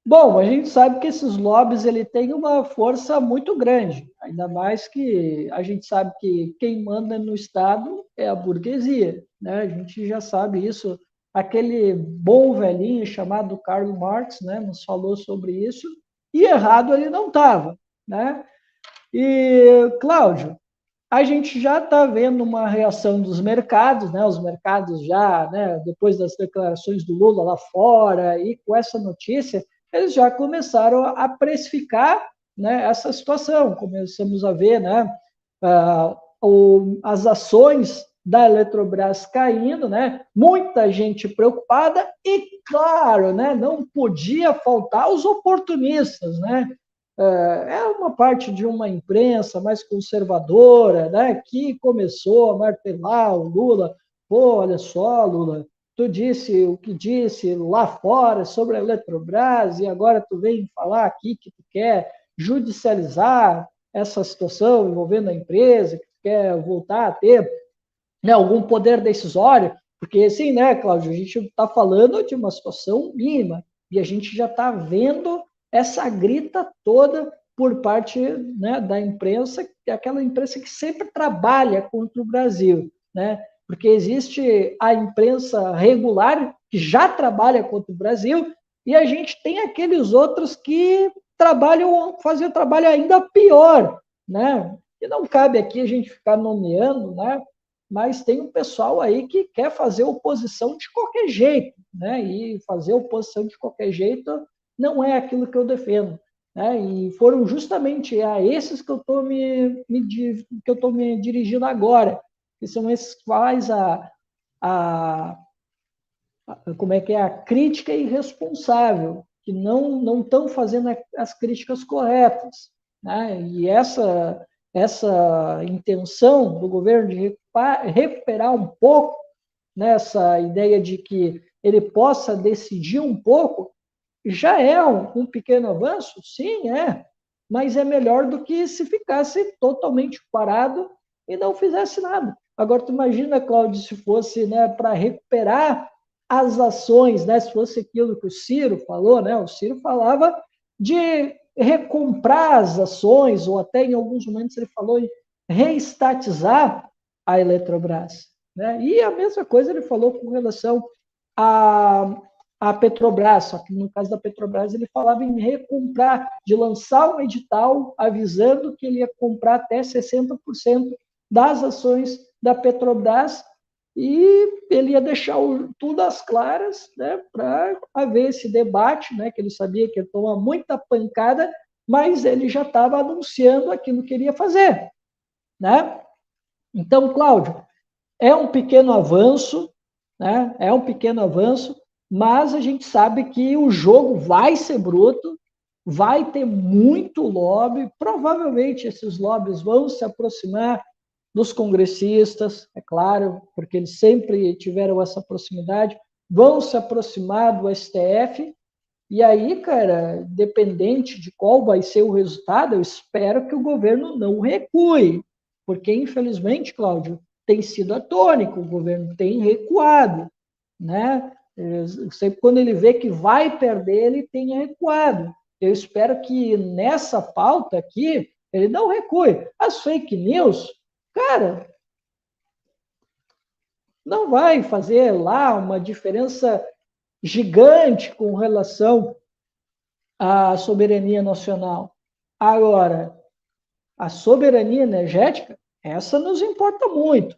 Bom, a gente sabe que esses lobbies ele tem uma força muito grande, ainda mais que a gente sabe que quem manda no Estado é a burguesia, né? A gente já sabe isso. Aquele bom velhinho chamado Karl Marx, né, nos falou sobre isso, e errado ele não estava, né? E, Cláudio, a gente já está vendo uma reação dos mercados, né? Os mercados já, né, depois das declarações do Lula lá fora e com essa notícia, eles já começaram a precificar, né, essa situação. Começamos a ver, né, as ações da Eletrobras caindo, né? Muita gente preocupada e, claro, né, não podia faltar os oportunistas, né? É uma parte de uma imprensa mais conservadora, né, que começou a martelar o Lula. Pô, olha só, Lula, tu disse o que disse lá fora sobre a Eletrobras e agora tu vem falar aqui que tu quer judicializar essa situação envolvendo a empresa, que tu quer voltar a ter, né, algum poder decisório, porque assim, né, Cláudio, a gente está falando de uma situação mínima e a gente já está vendo essa grita toda por parte, né, da imprensa, que é aquela imprensa que sempre trabalha contra o Brasil, né? Porque existe a imprensa regular, que já trabalha contra o Brasil, e a gente tem aqueles outros que fazem o trabalho ainda pior, né? E não cabe aqui a gente ficar nomeando, né? Mas tem um pessoal aí que quer fazer oposição de qualquer jeito, né? E fazer oposição de qualquer jeito não é aquilo que eu defendo, né? E foram justamente a esses que eu estou me dirigindo agora, que são esses que faz como é que é, a crítica irresponsável, que não estão fazendo as críticas corretas, né? E essa intenção do governo de recuperar um pouco nessa ideia de que ele possa decidir um pouco, já é um pequeno avanço? Sim, é. Mas é melhor do que se ficasse totalmente parado e não fizesse nada. Agora, tu imagina, Cláudio, se fosse, né, para recuperar as ações, né, se fosse aquilo que o Ciro falou, né, o Ciro falava de recomprar as ações, ou até em alguns momentos ele falou em reestatizar a Eletrobras, né? E a mesma coisa ele falou com relação a Petrobras, só que no caso da Petrobras ele falava em recomprar, de lançar um edital avisando que ele ia comprar até 60% das ações da Petrobras e ele ia deixar tudo às claras, né, para haver esse debate, né, que ele sabia que ia tomar muita pancada, mas ele já estava anunciando aquilo que ele ia fazer, né? Então, Cláudio, é um pequeno avanço, né? É um pequeno avanço, mas a gente sabe que o jogo vai ser bruto, vai ter muito lobby, provavelmente esses lobbies vão se aproximar dos congressistas, é claro, porque eles sempre tiveram essa proximidade, vão se aproximar do STF, e aí, cara, dependente de qual vai ser o resultado, eu espero que o governo não recue, porque, infelizmente, Cláudio, tem sido atônico, o governo tem recuado, né? Sempre quando ele vê que vai perder, ele tem recuado. Eu espero que nessa pauta aqui, ele não recue. As fake news, cara, não vai fazer lá uma diferença gigante com relação à soberania nacional. Agora, a soberania energética, essa nos importa muito,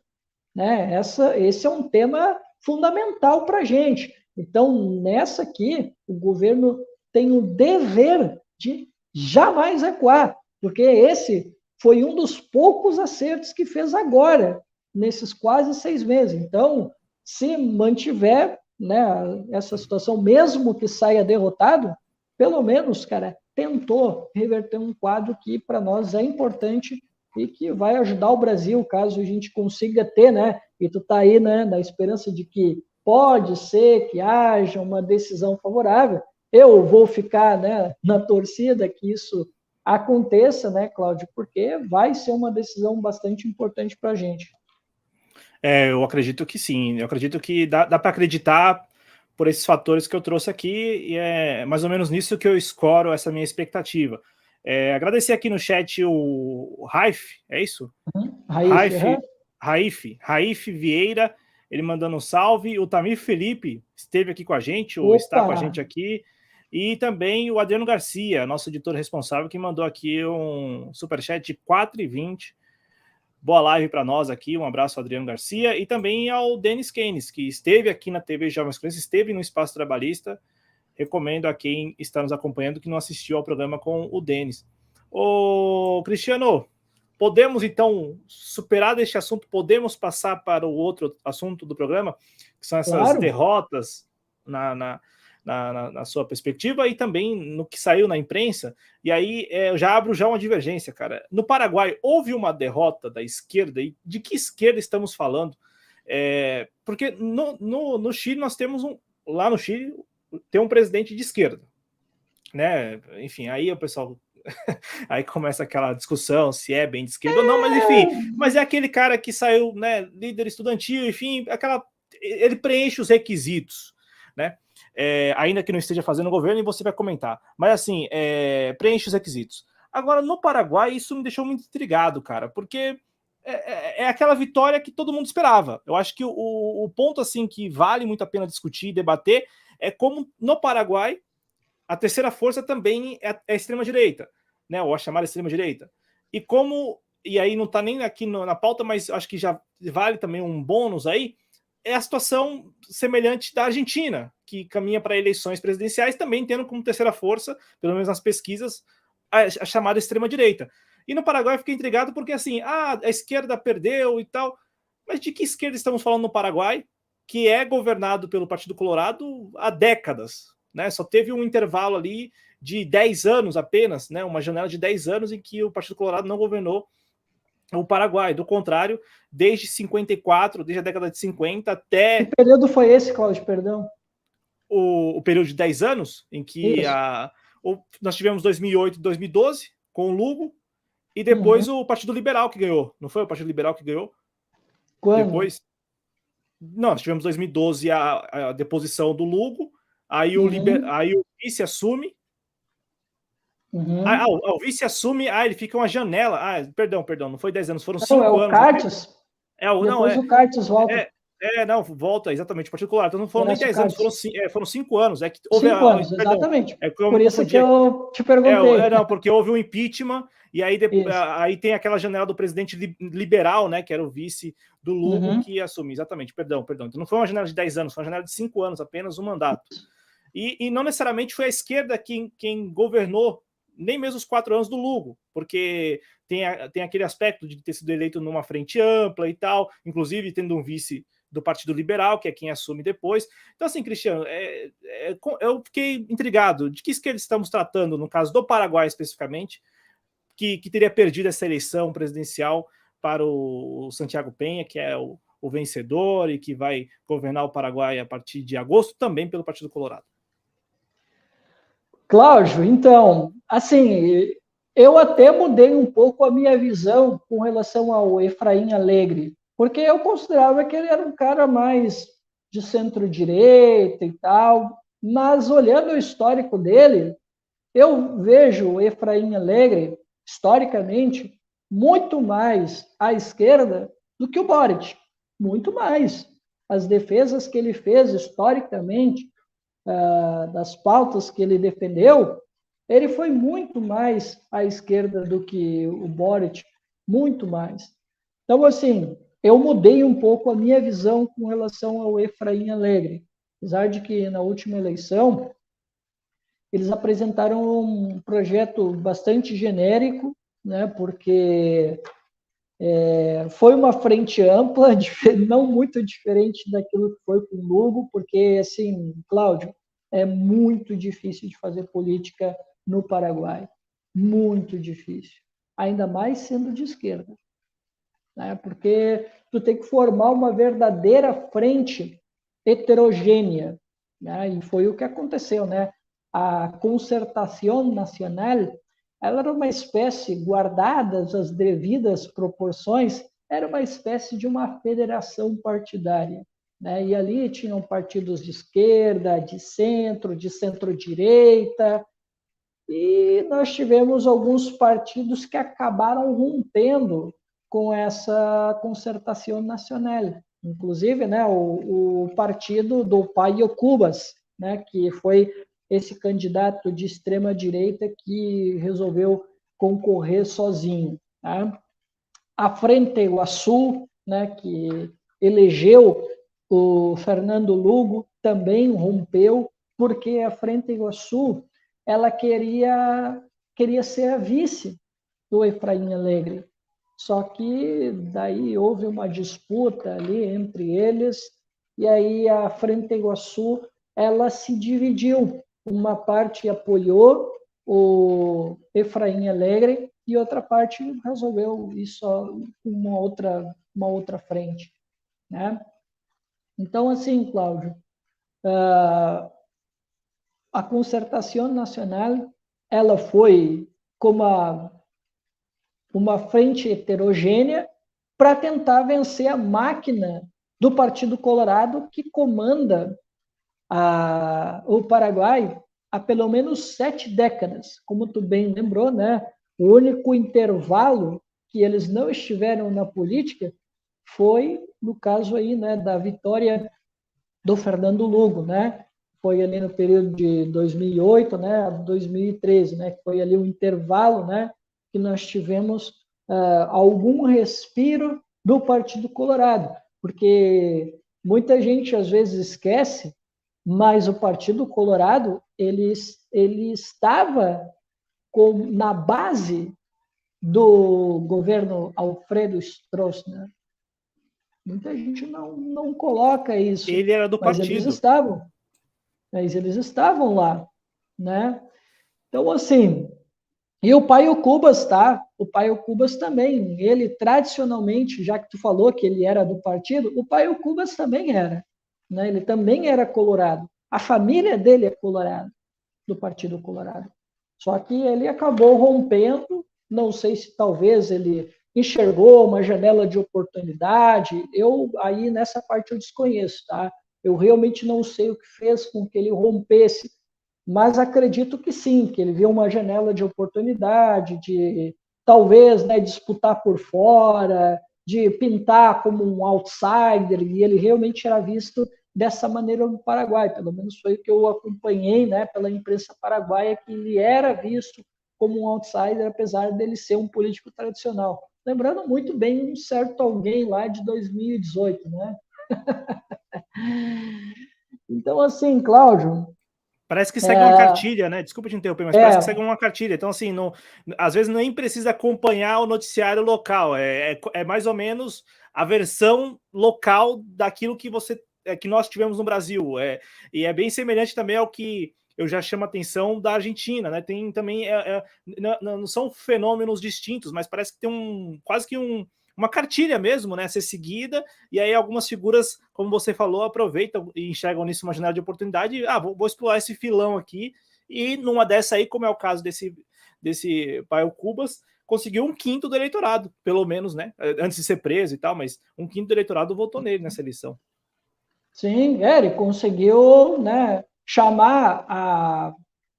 né? Esse é um tema fundamental para a gente. Então, nessa aqui, o governo tem o dever de jamais recuar, porque esse foi um dos poucos acertos que fez agora, nesses quase 6 meses. Então, se mantiver, né, essa situação, mesmo que saia derrotado, pelo menos, cara, tentou reverter um quadro que para nós é importante e que vai ajudar o Brasil, caso a gente consiga ter, né? E tu tá aí, né, na esperança de que pode ser que haja uma decisão favorável. Eu vou ficar, né, na torcida que isso aconteça, né, Cláudio, porque vai ser uma decisão bastante importante para a gente. Eu acredito que sim. Eu acredito que dá para acreditar por esses fatores que eu trouxe aqui, e é mais ou menos nisso que eu escoro essa minha expectativa. Agradecer aqui no chat o Raif, é isso? Raif Vieira, ele mandando um salve. O Tamir Felipe esteve aqui com a gente, ou está com a gente aqui. E também o Adriano Garcia, nosso editor responsável, que mandou aqui um superchat de 4,20. Boa live para nós aqui, um abraço ao Adriano Garcia e também ao Denis Keynes, que esteve aqui na TV Jovens Crianças, esteve no Espaço Trabalhista. Recomendo a quem está nos acompanhando que não assistiu ao programa com o Denis. Ô, Cristiano, podemos então superar deste assunto, podemos passar para o outro assunto do programa, que são essas derrotas na sua perspectiva e também no que saiu na imprensa. E aí eu já abro uma divergência, cara. No Paraguai houve uma derrota da esquerda, e de que esquerda estamos falando? Porque no Chile nós temos lá no Chile tem um presidente de esquerda, né? Enfim, aí o pessoal aí começa aquela discussão se é bem de esquerda ou não, mas enfim, mas é aquele cara que saiu, né, líder estudantil, enfim, ele preenche os requisitos, né? Ainda que não esteja fazendo governo, e você vai comentar. Mas assim, preenche os requisitos. Agora, no Paraguai, isso me deixou muito intrigado, cara, porque é aquela vitória que todo mundo esperava. Eu acho que o ponto assim que vale muito a pena discutir e debater é como no Paraguai a terceira força também é a extrema-direita, né? Ou a chamada extrema-direita. E aí não está nem aqui na pauta, mas acho que já vale também um bônus aí, é a situação semelhante da Argentina, que caminha para eleições presidenciais, também tendo como terceira força, pelo menos nas pesquisas, a chamada extrema-direita. E no Paraguai eu fiquei intrigado porque, assim, a esquerda perdeu e tal, mas de que esquerda estamos falando no Paraguai, que é governado pelo Partido Colorado há décadas, né? Só teve um intervalo ali de 10 anos apenas, né? Uma janela de 10 anos em que o Partido Colorado não governou o Paraguai. Do contrário, desde 54, desde a década de 50 até... Que período foi esse, Cláudio, perdão? O período de 10 anos, em que nós tivemos 2008 e 2012, com o Lugo, e depois o Partido Liberal que ganhou. Não foi o Partido Liberal que ganhou? Quando? Depois... Não, nós tivemos 2012 a deposição do Lugo, aí o vice assume. O vice assume, ele fica uma janela. Perdão, não foi 10 anos, foram 5 anos. O Cartes? Depois o Cartes volta. Não, volta, exatamente, particular. Então não foram nem 10 anos, foram 5 anos. É que houve 5 anos, exatamente. Por isso que eu te perguntei. Não, porque houve um impeachment, e aí tem aquela janela do presidente liberal, né, que era o vice do Lugo, que assume. Exatamente, perdão. Então não foi uma janela de 10 anos, foi uma janela de 5 anos, apenas um mandato. E não necessariamente foi a esquerda quem governou, nem mesmo os 4 anos do Lugo, porque tem aquele aspecto de ter sido eleito numa frente ampla e tal, inclusive tendo um vice do Partido Liberal, que é quem assume depois. Então, assim, Cristiano, eu fiquei intrigado. De que esquerda estamos tratando, no caso do Paraguai especificamente, que teria perdido essa eleição presidencial para o Santiago Penha, que é o vencedor e que vai governar o Paraguai a partir de agosto, também pelo Partido Colorado? Cláudio, então, assim, eu até mudei um pouco a minha visão com relação ao Efraim Alegre, porque eu considerava que ele era um cara mais de centro-direita e tal, mas olhando o histórico dele, eu vejo o Efraim Alegre, historicamente, muito mais à esquerda do que o Boric, muito mais. As defesas que ele fez historicamente, das pautas que ele defendeu, ele foi muito mais à esquerda do que o Boric, muito mais. Então, assim, eu mudei um pouco a minha visão com relação ao Efraim Alegre, apesar de que na última eleição eles apresentaram um projeto bastante genérico, né, porque foi uma frente ampla, não muito diferente daquilo que foi com o Lugo, porque, assim, Cláudio, é muito difícil de fazer política no Paraguai, muito difícil, ainda mais sendo de esquerda, né, porque tu tem que formar uma verdadeira frente heterogênea, né, e foi o que aconteceu, né? A Concertação Nacional, ela era uma espécie, guardadas as devidas proporções, era uma espécie de uma federação partidária, né? E ali tinham partidos de esquerda, de centro-direita, e nós tivemos alguns partidos que acabaram rompendo com essa Concertação Nacional, inclusive, né, o partido do Paio Cubas, né, que foi esse candidato de extrema direita que resolveu concorrer sozinho, tá? A Frente Iguaçu, né, que elegeu o Fernando Lugo, também rompeu, porque a Frente Iguaçu ela queria ser a vice do Efraim Alegre. Só que daí houve uma disputa ali entre eles, e aí a Frente Iguaçu ela se dividiu. Uma parte apoiou o Efraim Alegre e outra parte resolveu ir só uma outra frente, né? Então, assim, Cláudio, a Concertação Nacional ela foi como uma frente heterogênea para tentar vencer a máquina do Partido Colorado que comanda o Paraguai há pelo menos 7 décadas. Como tu bem lembrou, né? O único intervalo que eles não estiveram na política foi no caso aí, né, da vitória do Fernando Lugo, né? Foi ali no período de 2008, né, a 2013, né? Que foi ali o intervalo, né? Que nós tivemos algum respiro do Partido Colorado, porque muita gente às vezes esquece, mas o Partido Colorado ele estava na base do governo Alfredo Stroessner. Muita gente não coloca isso. Ele era do partido. Eles estavam lá, né? Então, assim, e o Paio Cubas, tá? O Paio Cubas também, ele tradicionalmente, já que tu falou que ele era do partido, o Paio Cubas também era, né? Ele também era colorado. A família dele é colorado, do Partido Colorado. Só que ele acabou rompendo, não sei se talvez ele enxergou uma janela de oportunidade, eu aí nessa parte eu desconheço, tá? Eu realmente não sei o que fez com que ele rompesse, mas acredito que sim, que ele viu uma janela de oportunidade, de talvez, né, disputar por fora, de pintar como um outsider, e ele realmente era visto dessa maneira no Paraguai, pelo menos foi o que eu acompanhei, né, pela imprensa paraguaia, que ele era visto como um outsider, apesar dele ser um político tradicional. Lembrando muito bem um certo alguém lá de 2018, né? Então, assim, Cláudio... Parece que segue uma cartilha, né? Desculpa te interromper, mas parece que segue uma cartilha. Então, assim, às vezes nem precisa acompanhar o noticiário local. É mais ou menos a versão local daquilo que que nós tivemos no Brasil. E é bem semelhante também ao que eu já chamo a atenção da Argentina, né? Tem também... não são fenômenos distintos, mas parece que tem quase que uma cartilha mesmo, né, a ser seguida, e aí algumas figuras, como você falou, aproveitam e enxergam nisso uma janela de oportunidade, vou explorar esse filão aqui, e numa dessa aí, como é o caso desse Paio Cubas, conseguiu 1/5 do eleitorado, pelo menos, né, antes de ser preso e tal, mas 1/5 do eleitorado votou nele nessa eleição. Sim, ele conseguiu, né, chamar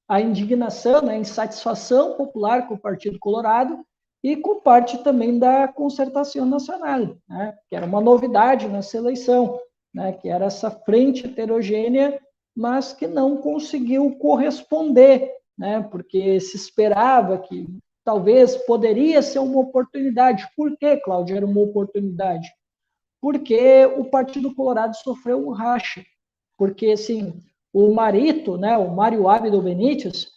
a indignação, né, a insatisfação popular com o Partido Colorado, e com parte também da Concertação Nacional, né, que era uma novidade nessa eleição, né, que era essa frente heterogênea, mas que não conseguiu corresponder, né? Porque se esperava que talvez poderia ser uma oportunidade. Por que, Cláudio, era uma oportunidade? Porque o Partido Colorado sofreu um racha. Porque, assim, o Marito, né, o Mário Abdo Benítez,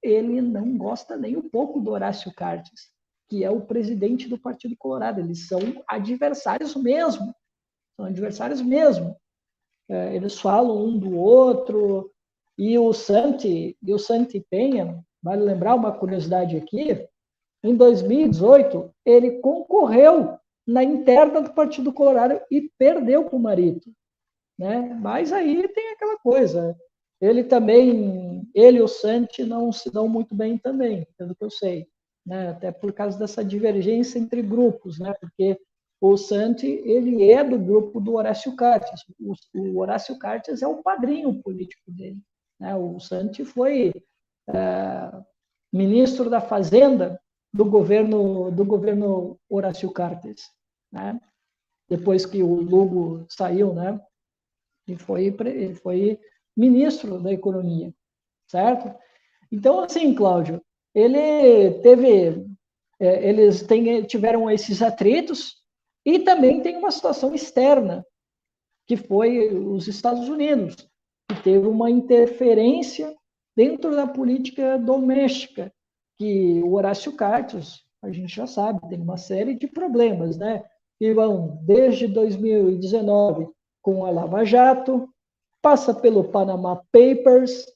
ele não gosta nem um pouco do Horácio Cartes, que é o presidente do Partido Colorado. Eles são adversários mesmo. São adversários mesmo. Eles falam um do outro. E o Santi Penha, vale lembrar uma curiosidade aqui, em 2018, ele concorreu na interna do Partido Colorado e perdeu para o Marito, né? Mas aí tem aquela coisa, ele e o Santi não se dão muito bem também, pelo que eu sei, né? Até por causa dessa divergência entre grupos, né? Porque o Santi, ele é do grupo do Horácio Cartes, o Horácio Cartes é o padrinho político dele, né? O Santi foi ministro da Fazenda do governo Horácio Cartes, né? Depois que o Lugo saiu, né? Ele foi ministro da Economia, certo? Então, assim, Cláudio, eles tiveram esses atritos e também tem uma situação externa, que foi os Estados Unidos, que teve uma interferência dentro da política doméstica, que o Horácio Cartes, a gente já sabe, tem uma série de problemas, né? Que vão desde 2019 com a Lava Jato, passa pelo Panama Papers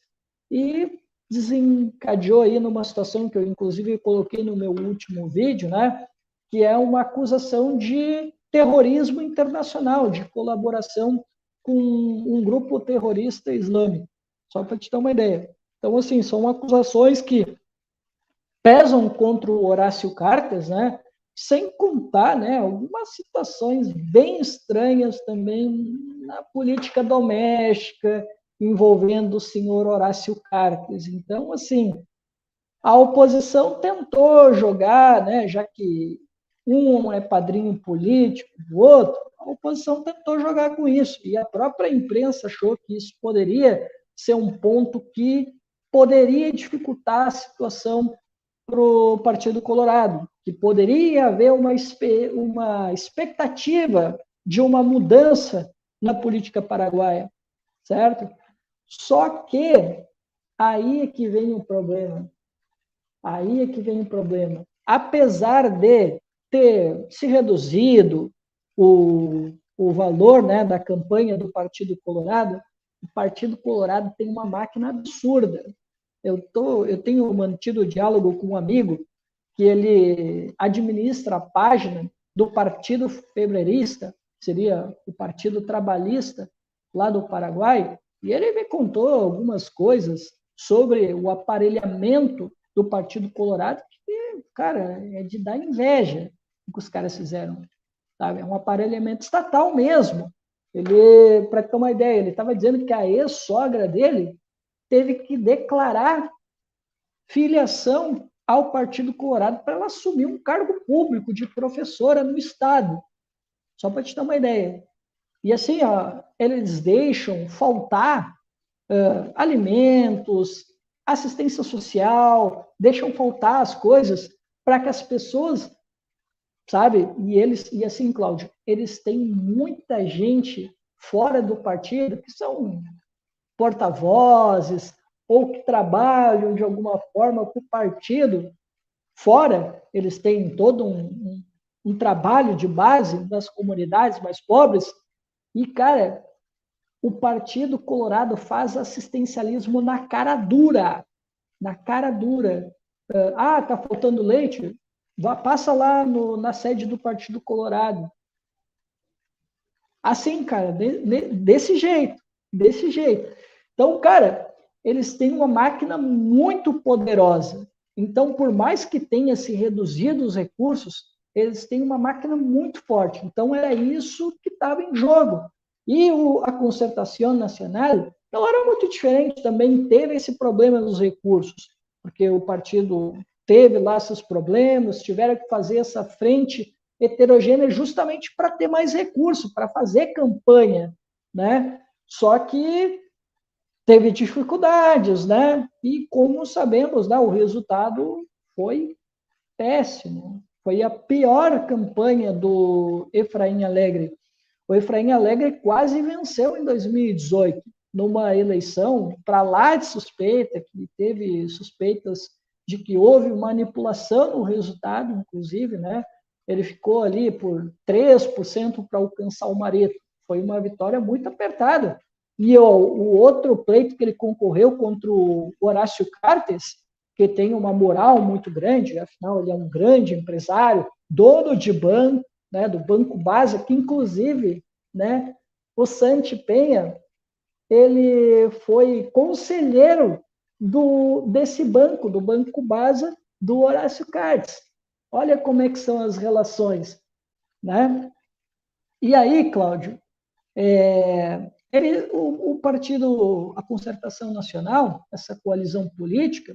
e desencadeou aí numa situação que eu, inclusive, coloquei no meu último vídeo, né? Que é uma acusação de terrorismo internacional, de colaboração com um grupo terrorista islâmico, só para te dar uma ideia. Então, assim, são acusações que pesam contra o Horácio Cartes, né? Sem contar, né, algumas situações bem estranhas também na política doméstica, envolvendo o senhor Horácio Cartes. Então, assim, a oposição tentou jogar, né, já que um é padrinho político do outro, a oposição tentou jogar com isso. E a própria imprensa achou que isso poderia ser um ponto que poderia dificultar a situação para o Partido Colorado, que poderia haver uma expectativa de uma mudança na política paraguaia, certo? Só que aí é que vem o problema. Aí é que vem o problema. Apesar de ter se reduzido o valor, né, da campanha do Partido Colorado, o Partido Colorado tem uma máquina absurda. Eu tenho mantido diálogo com um amigo que ele administra a página do Partido Febrerista, que seria o Partido Trabalhista lá do Paraguai, e ele me contou algumas coisas sobre o aparelhamento do Partido Colorado, que, cara, é de dar inveja o que os caras fizeram. Sabe? É um aparelhamento estatal mesmo. Ele, para ter uma ideia, ele estava dizendo que a ex-sogra dele teve que declarar filiação ao Partido Colorado para ela assumir um cargo público de professora no Estado. Só para te dar uma ideia. E assim, ó, eles deixam faltar alimentos, assistência social, deixam faltar as coisas para que as pessoas, sabe? E assim, Cláudio, eles têm muita gente fora do partido que são porta-vozes ou que trabalham de alguma forma para o partido. Fora, eles têm todo um trabalho de base nas comunidades mais pobres. E, cara, o Partido Colorado faz assistencialismo na cara dura. Na cara dura. Tá faltando leite? Passa lá na sede do Partido Colorado. Assim, cara, desse jeito. Desse jeito. Então, cara, eles têm uma máquina muito poderosa. Então, por mais que tenha se reduzido os recursos, eles têm uma máquina muito forte. Então, era isso que estava em jogo. E a Concertação Nacional não era muito diferente, também teve esse problema dos recursos, porque o partido teve lá seus problemas, tiveram que fazer essa frente heterogênea justamente para ter mais recurso, para fazer campanha, né? Só que teve dificuldades, né? E como sabemos, né, o resultado foi péssimo. Foi a pior campanha do Efraim Alegre. O Efraim Alegre quase venceu em 2018, numa eleição para lá de suspeita, que teve suspeitas de que houve manipulação no resultado, inclusive, né? Ele ficou ali por 3% para alcançar o Mareto. Foi uma vitória muito apertada. E o outro pleito que ele concorreu contra o Horácio Cartes, que tem uma moral muito grande, afinal ele é um grande empresário, dono de banco, né, do Banco Basa, que inclusive, né, o Santi Penha, ele foi conselheiro desse banco, do Banco Basa, do Horácio Cartes. Olha como é que são as relações, né? E aí, Cláudio, o partido, a Concertação Nacional, essa coalizão política,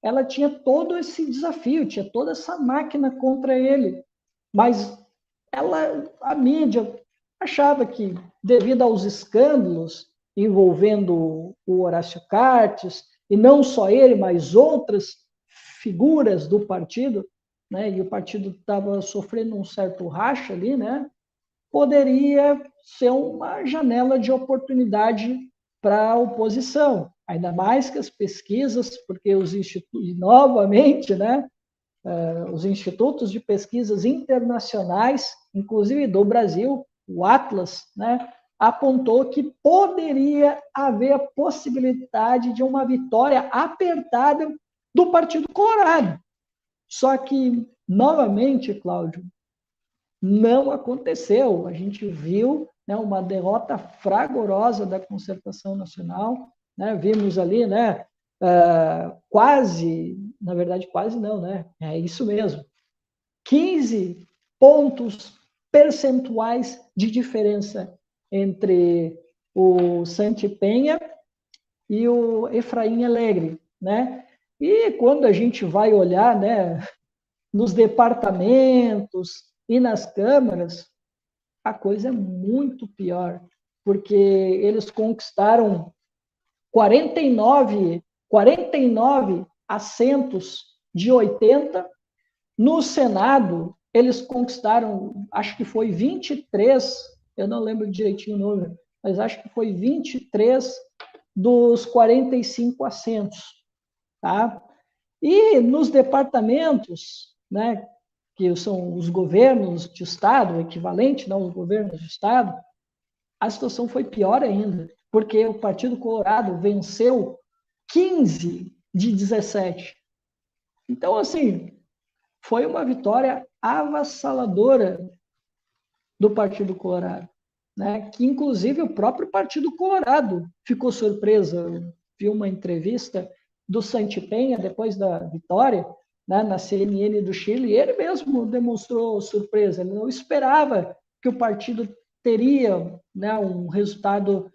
ela tinha todo esse desafio, tinha toda essa máquina contra ele, mas a mídia achava que, devido aos escândalos envolvendo o Horácio Cartes, e não só ele, mas outras figuras do partido, né, e o partido estava sofrendo um certo racha ali, né, poderia ser uma janela de oportunidade para a oposição, ainda mais que as pesquisas, porque os institutos, novamente, né, os institutos de pesquisas internacionais, inclusive do Brasil, o Atlas, né, apontou que poderia haver a possibilidade de uma vitória apertada do Partido Colorado. Só que, novamente, Cláudio, não aconteceu. A gente viu, né, uma derrota fragorosa da Concertação Nacional, né? Vimos ali, né, quase, na verdade, quase não, né? É isso mesmo. 15 pontos percentuais de diferença entre o Santi Penha e o Efraim Alegre, né? E quando a gente vai olhar, né, nos departamentos e nas câmaras, a coisa é muito pior, porque eles conquistaram 49 assentos de 80. No Senado, eles conquistaram, acho que foi 23, eu não lembro direitinho o número, mas acho que foi 23 dos 45 assentos. Tá? E nos departamentos, né, que são os governos de Estado, o equivalente, não, os governos de Estado, a situação foi pior ainda, porque o Partido Colorado venceu 15 de 17. Então, assim, foi uma vitória avassaladora do Partido Colorado, né? Que, inclusive, o próprio Partido Colorado ficou surpreso. Eu vi uma entrevista do Santi Penha, depois da vitória, né, na CNN do Chile, e ele mesmo demonstrou surpresa. Ele não esperava que o partido teria, né, um resultado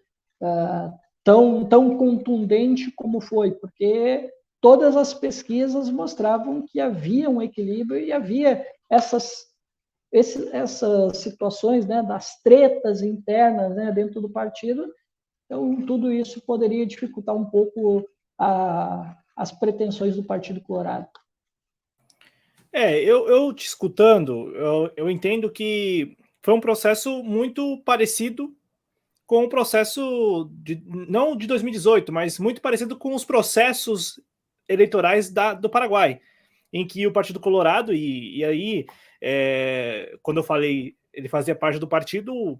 tão contundente como foi, porque todas as pesquisas mostravam que havia um equilíbrio e havia essas situações, né, das tretas internas, né, dentro do partido. Então, tudo isso poderia dificultar um pouco as pretensões do Partido Colorado. Eu te escutando, eu entendo que foi um processo muito parecido com o processo, não de 2018, mas muito parecido com os processos eleitorais do Paraguai, em que o Partido Colorado, e aí, quando eu falei, ele fazia parte do partido,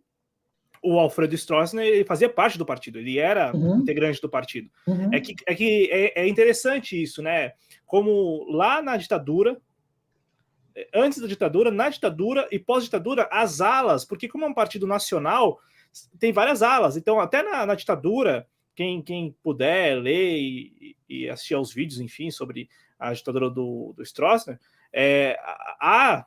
o Alfredo Stroessner, ele fazia parte do partido, ele era integrante do partido. É interessante isso, né? Como lá na ditadura, antes da ditadura, na ditadura e pós-ditadura, as alas, porque como é um partido nacional, tem várias alas. Então, até na ditadura, quem puder ler e assistir aos vídeos, enfim, sobre a ditadura do Stroessner, há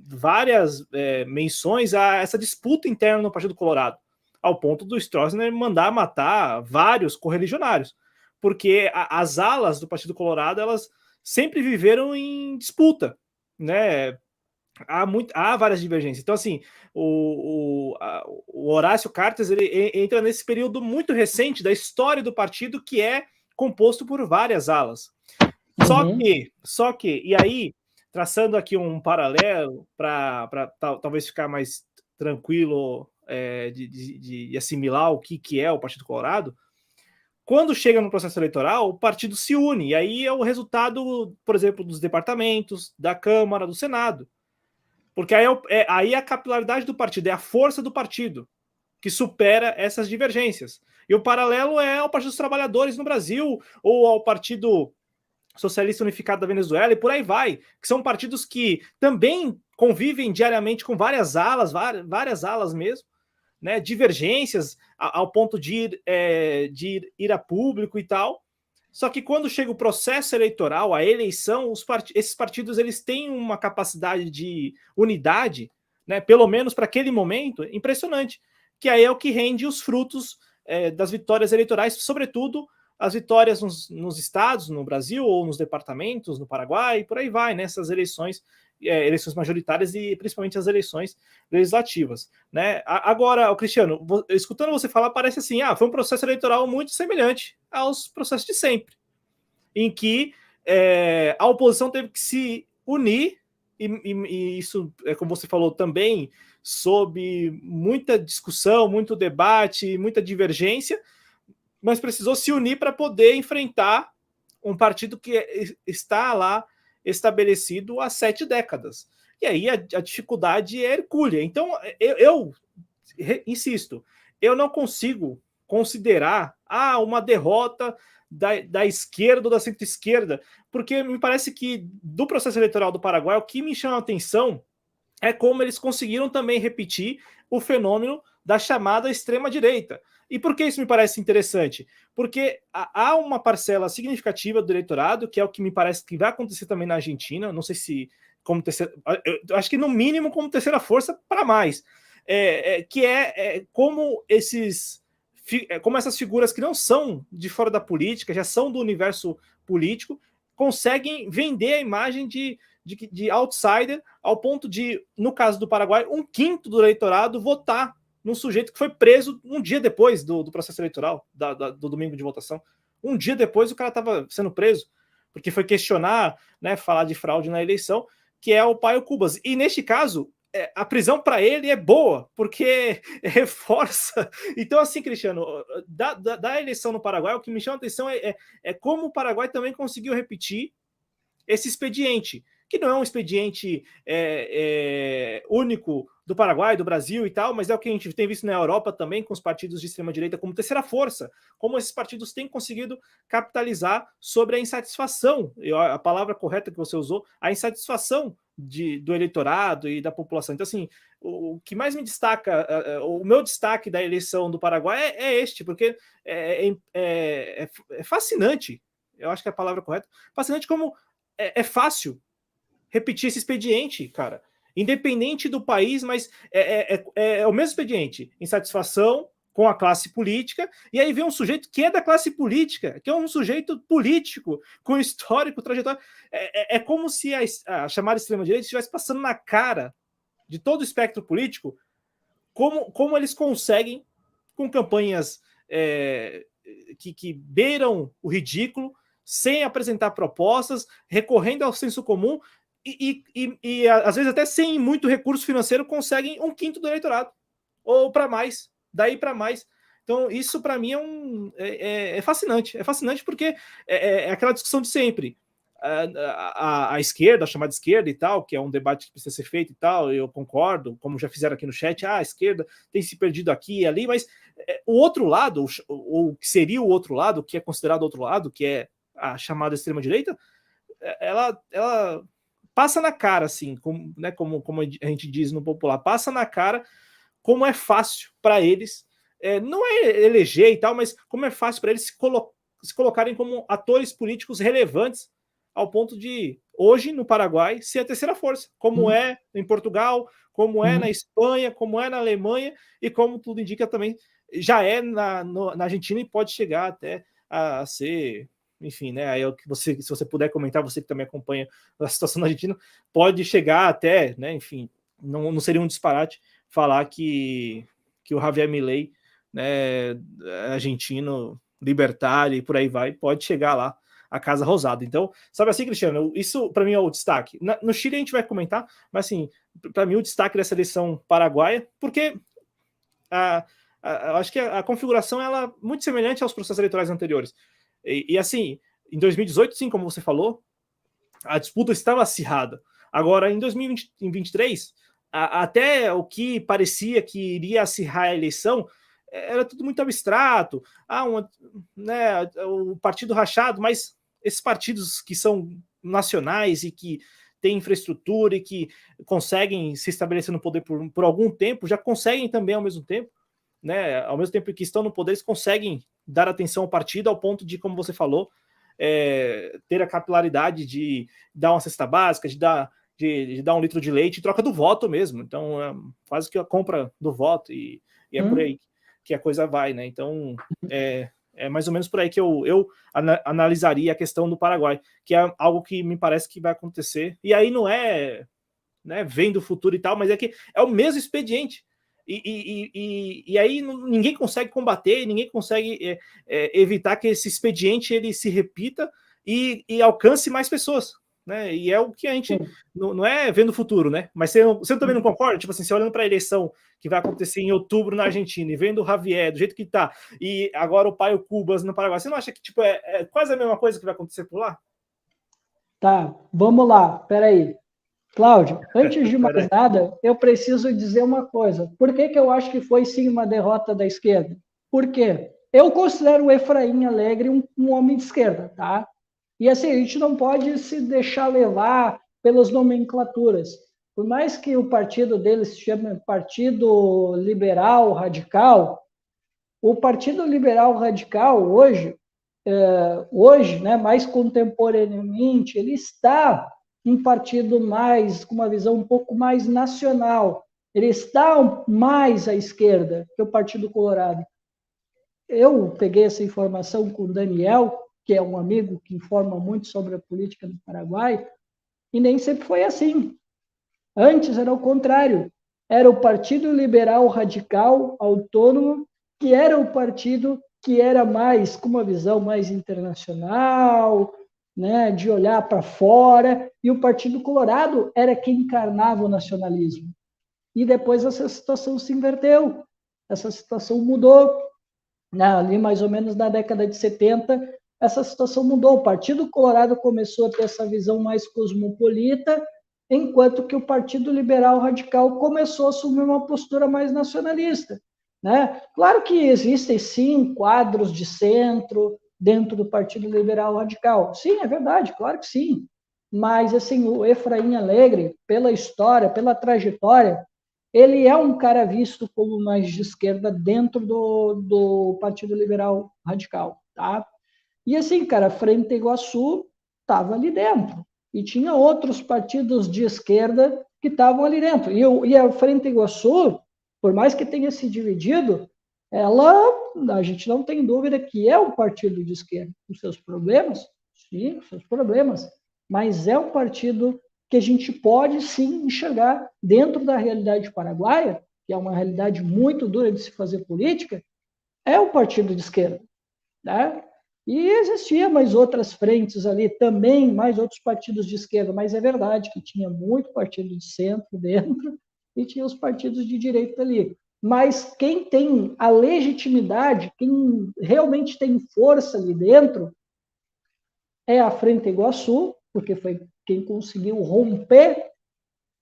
várias menções a essa disputa interna no Partido Colorado, ao ponto do Stroessner mandar matar vários correligionários, porque as alas do Partido Colorado, elas sempre viveram em disputa, né? há várias divergências. Então, assim, o Horácio Cartes ele entra nesse período muito recente da história do partido, que é composto por várias alas. Só que, e aí, traçando aqui um paralelo para talvez ficar mais tranquilo de assimilar o que é o Partido Colorado, quando chega no processo eleitoral, o partido se une, e aí é o resultado, por exemplo, dos departamentos, da Câmara, do Senado. Porque aí a capilaridade do partido, é a força do partido que supera essas divergências. E o paralelo é ao Partido dos Trabalhadores no Brasil, ou ao Partido Socialista Unificado da Venezuela, e por aí vai, que são partidos que também convivem diariamente com várias alas mesmo, né, divergências ao ponto de ir a público e tal. Só que quando chega o processo eleitoral, a eleição, esses partidos eles têm uma capacidade de unidade, né, pelo menos para aquele momento, impressionante, que aí é o que rende os frutos das vitórias eleitorais, sobretudo as vitórias nos estados, no Brasil, ou nos departamentos, no Paraguai, e por aí vai, nessas eleições majoritárias e principalmente as eleições legislativas. Né? Agora, Cristiano, escutando você falar, parece assim, foi um processo eleitoral muito semelhante aos processos de sempre, em que a oposição teve que se unir, e isso, como você falou também, sob muita discussão, muito debate, muita divergência, mas precisou se unir para poder enfrentar um partido que está lá estabelecido há 7 décadas. E aí a dificuldade é hercúlea. Então, eu insisto, eu não consigo considerar uma derrota da esquerda ou da centro-esquerda, porque me parece que do processo eleitoral do Paraguai, o que me chama a atenção é como eles conseguiram também repetir o fenômeno da chamada extrema-direita. E por que isso me parece interessante? Porque há uma parcela significativa do eleitorado, que é o que me parece que vai acontecer também na Argentina, não sei se como terceira, eu acho que no mínimo como terceira força para mais, que é como essas figuras que não são de fora da política, já são do universo político, conseguem vender a imagem de outsider, ao ponto de, no caso do Paraguai, 1/5 do eleitorado votar num sujeito que foi preso um dia depois do processo eleitoral, do domingo de votação. Um dia depois o cara estava sendo preso, porque foi questionar, né, falar de fraude na eleição, que é o Paio Cubas. E neste caso, a prisão para ele é boa, porque reforça. Então, assim, Cristiano, da eleição no Paraguai, o que me chama a atenção é como o Paraguai também conseguiu repetir esse expediente, que não é um expediente único do Paraguai, do Brasil e tal, mas é o que a gente tem visto na Europa também, com os partidos de extrema-direita como terceira força, como esses partidos têm conseguido capitalizar sobre a insatisfação, a palavra correta que você usou, a insatisfação do eleitorado e da população. Então, assim, o que mais me destaca, o meu destaque da eleição do Paraguai é este, porque é fascinante, eu acho que é a palavra correta, fascinante como é fácil repetir esse expediente, cara. Independente do país, mas é o mesmo expediente. Insatisfação com a classe política, e aí vem um sujeito que é da classe política, que é um sujeito político, com histórico, trajetória. É como se a chamada extrema-direita estivesse passando na cara de todo o espectro político como eles conseguem, com campanhas que beiram o ridículo, sem apresentar propostas, recorrendo ao senso comum, e às vezes até sem muito recurso financeiro, conseguem 1/5 do eleitorado, ou para mais, daí para mais. Então, isso para mim é fascinante. É fascinante porque é aquela discussão de sempre. A esquerda, a chamada esquerda e tal, que é um debate que precisa ser feito e tal, eu concordo, como já fizeram aqui no chat, a esquerda tem se perdido aqui e ali, mas o outro lado, o que seria o outro lado, que é considerado outro lado, que é a chamada extrema-direita, ela passa na cara, assim, como a gente diz no popular, passa na cara como é fácil para eles, não é eleger e tal, mas como é fácil para eles se colocarem como atores políticos relevantes, ao ponto de, hoje, no Paraguai, ser a terceira força, como é em Portugal, como é na Espanha, como é na Alemanha, e como tudo indica também, já é na Argentina e pode chegar até a ser enfim, né? Aí se você puder comentar, você que também acompanha a situação na Argentina, pode chegar até, né? Enfim, não seria um disparate falar que o Javier Milei, né, argentino, libertário e por aí vai, pode chegar lá a Casa Rosada. Então, sabe assim, Cristiano, isso para mim é o destaque. No Chile a gente vai comentar, mas assim, para mim o destaque dessa eleição paraguaia, porque eu acho que a configuração ela é muito semelhante aos processos eleitorais anteriores. E assim, em 2018, sim, como você falou, a disputa estava acirrada. Agora, em 2023, até o que parecia que iria acirrar a eleição era tudo muito abstrato. Né, o partido rachado, mas esses partidos que são nacionais e que têm infraestrutura e que conseguem se estabelecer no poder por algum tempo, já conseguem também ao mesmo tempo, né, ao mesmo tempo que estão no poder, eles conseguem dar atenção ao partido ao ponto de, como você falou, ter a capilaridade de dar uma cesta básica, de dar um litro de leite em troca do voto mesmo. Então, quase que a compra do voto, e é por aí que a coisa vai, né? Então, é mais ou menos por aí que eu analisaria a questão do Paraguai, que é algo que me parece que vai acontecer. E aí não é, né, vem do futuro e tal, mas é que é o mesmo expediente. E aí ninguém consegue combater, ninguém consegue evitar que esse expediente ele se repita e alcance mais pessoas, né? E é o que a gente não é vendo o futuro, né? Mas você também não concorda? Tipo assim, você olhando para a eleição que vai acontecer em outubro na Argentina e vendo o Javier do jeito que tá, e agora o Paio Cubas no Paraguai, você não acha que tipo, é quase a mesma coisa que vai acontecer por lá? Tá, vamos lá, peraí. Cláudio, antes de mais nada, eu preciso dizer uma coisa. Por que eu acho que foi sim uma derrota da esquerda? Por quê? Eu considero o Efraim Alegre um homem de esquerda, tá? E assim, a gente não pode se deixar levar pelas nomenclaturas. Por mais que o partido dele se chame Partido Liberal Radical, o Partido Liberal Radical hoje, né, mais contemporaneamente, ele está um partido mais com uma visão um pouco mais nacional. Ele está mais à esquerda que o Partido Colorado. Eu peguei essa informação com o Daniel, que é um amigo que informa muito sobre a política do Paraguai, e nem sempre foi assim. Antes era o contrário. Era o Partido Liberal Radical Autônomo, que era o partido que era mais com uma visão mais internacional, né, de olhar para fora, e o Partido Colorado era quem encarnava o nacionalismo. E depois essa situação se inverteu, essa situação mudou, né, ali mais ou menos na década de 70, essa situação mudou. O Partido Colorado começou a ter essa visão mais cosmopolita, enquanto que o Partido Liberal Radical começou a assumir uma postura mais nacionalista, né? Claro que existem, sim, quadros de centro dentro do Partido Liberal Radical. Sim, é verdade, claro que sim. Mas, assim, o Efraim Alegre, pela história, pela trajetória, ele é um cara visto como mais de esquerda dentro do Partido Liberal Radical, tá? E, assim, cara, Frente Iguaçu estava ali dentro. E tinha outros partidos de esquerda que estavam ali dentro. E a Frente Iguaçu, por mais que tenha se dividido, a gente não tem dúvida que é um partido de esquerda, com seus problemas, sim, com seus problemas, mas é um partido que a gente pode sim enxergar dentro da realidade paraguaia, que é uma realidade muito dura de se fazer política, é um partido de esquerda, né? E existia mais outras frentes ali também, mais outros partidos de esquerda, mas é verdade que tinha muito partido de centro dentro e tinha os partidos de direita ali. Mas quem tem a legitimidade, quem realmente tem força ali dentro, é a Frente Iguaçu, porque foi quem conseguiu romper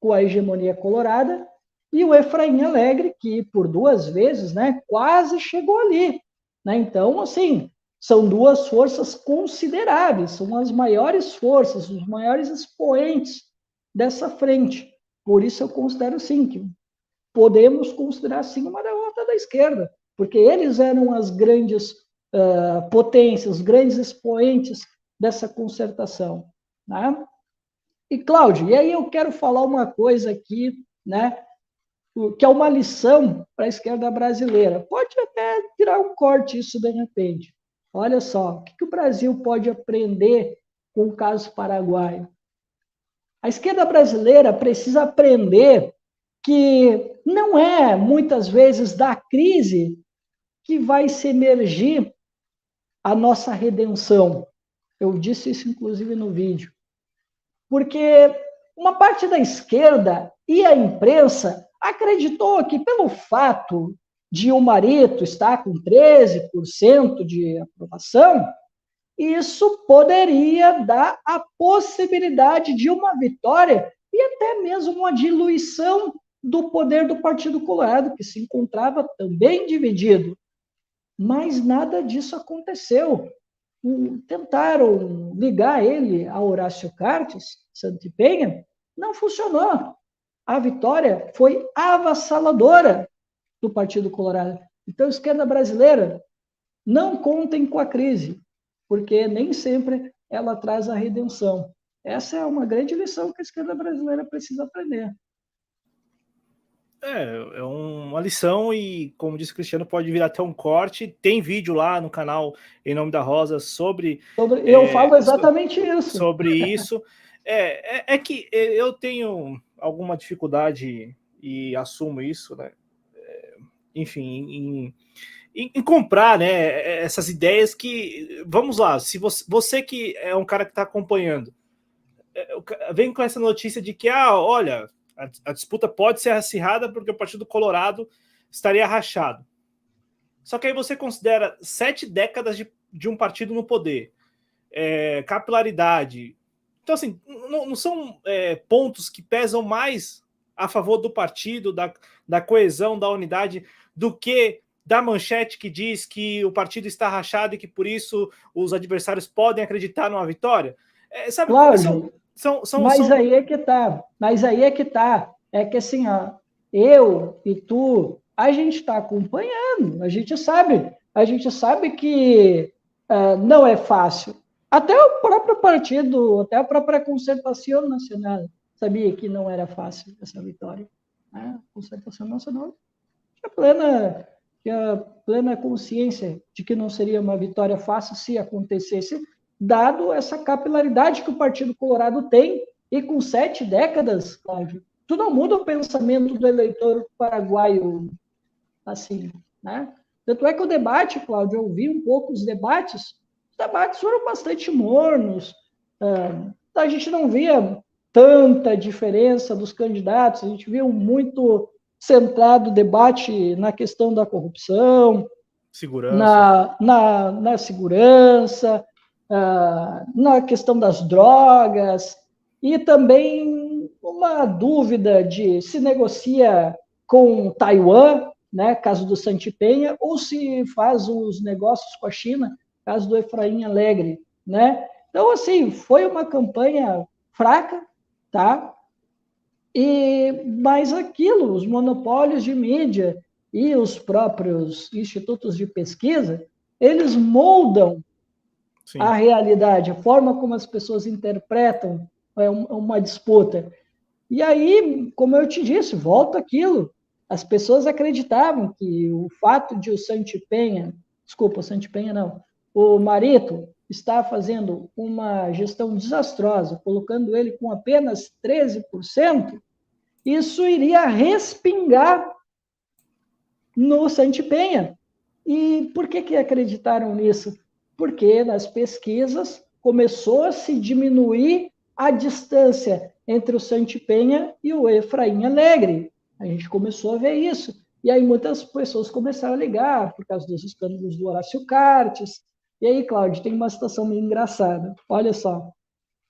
com a hegemonia colorada, e o Efraim Alegre, que por 2 vezes, né, quase chegou ali, né? Então, assim, são 2 forças consideráveis, são as maiores forças, os maiores expoentes dessa frente. Por isso eu considero, sim, que podemos considerar, sim, uma derrota da esquerda, porque eles eram as grandes potências, os grandes expoentes dessa concertação, né? E, Cláudio, e aí eu quero falar uma coisa aqui, né, que é uma lição para a esquerda brasileira. Pode até tirar um corte isso de repente. Olha só, o que o Brasil pode aprender com o caso paraguaio? A esquerda brasileira precisa aprender que não é, muitas vezes, da crise que vai se emergir a nossa redenção. Eu disse isso, inclusive, no vídeo. Porque uma parte da esquerda e a imprensa acreditou que, pelo fato de o Marito estar com 13% de aprovação, isso poderia dar a possibilidade de uma vitória e até mesmo uma diluição do poder do Partido Colorado, que se encontrava também dividido. Mas nada disso aconteceu. Tentaram ligar ele a Horácio Cartes, Santo Penha, não funcionou. A vitória foi avassaladora do Partido Colorado. Então, esquerda brasileira, não contem com a crise, porque nem sempre ela traz a redenção. Essa é uma grande lição que a esquerda brasileira precisa aprender. É uma lição e, como disse o Cristiano, pode vir até um corte. Tem vídeo lá no canal Em Nome da Rosa sobre eu falo exatamente isso. Sobre isso. É que eu tenho alguma dificuldade, e assumo isso, né? Enfim, em comprar, né, essas ideias que... Vamos lá, se você que é um cara que está acompanhando, vem com essa notícia de que, olha, a disputa pode ser acirrada porque o Partido Colorado estaria rachado. Só que aí você considera 7 décadas de um partido no poder, capilaridade. Então, assim, não são pontos que pesam mais a favor do partido, da coesão, da unidade, do que da manchete que diz que o partido está rachado e que, por isso, os adversários podem acreditar numa vitória? Sabe, Cláudio, mas aí é que tá. Mas aí é que tá. É que assim, eu e tu, a gente está acompanhando, a gente sabe que não é fácil. Até o próprio partido, até a própria Concertação Nacional sabia que não era fácil essa vitória. A Concertação Nacional tinha plena consciência de que não seria uma vitória fácil se acontecesse, dado essa capilaridade que o Partido Colorado tem, e com 7 décadas, Cláudio, tu não muda o pensamento do eleitor paraguaio assim, né? Tanto é que o debate, Cláudio, eu ouvi um pouco os debates foram bastante mornos, a gente não via tanta diferença dos candidatos, a gente viu muito centrado o debate na questão da corrupção, na segurança, na questão das drogas, e também uma dúvida de se negocia com Taiwan, né, caso do Santi Penha, ou se faz os negócios com a China, caso do Efraim Alegre, né? Então, assim, foi uma campanha fraca, tá? Mas aquilo, os monopólios de mídia e os próprios institutos de pesquisa, eles moldam Sim. a realidade, a forma como as pessoas interpretam uma disputa. E aí, como eu te disse, volta aquilo. As pessoas acreditavam que o fato de o Santi Penha, desculpa, o Santi Penha não, o Marito está fazendo uma gestão desastrosa, colocando ele com apenas 13%, isso iria respingar no Santi Penha. E por que acreditaram nisso? Porque nas pesquisas começou a se diminuir a distância entre o Santi Penha e o Efraim Alegre. A gente começou a ver isso. E aí muitas pessoas começaram a ligar por causa dos escândalos do Horácio Cartes. E aí, Cláudio, tem uma situação meio engraçada. Olha só,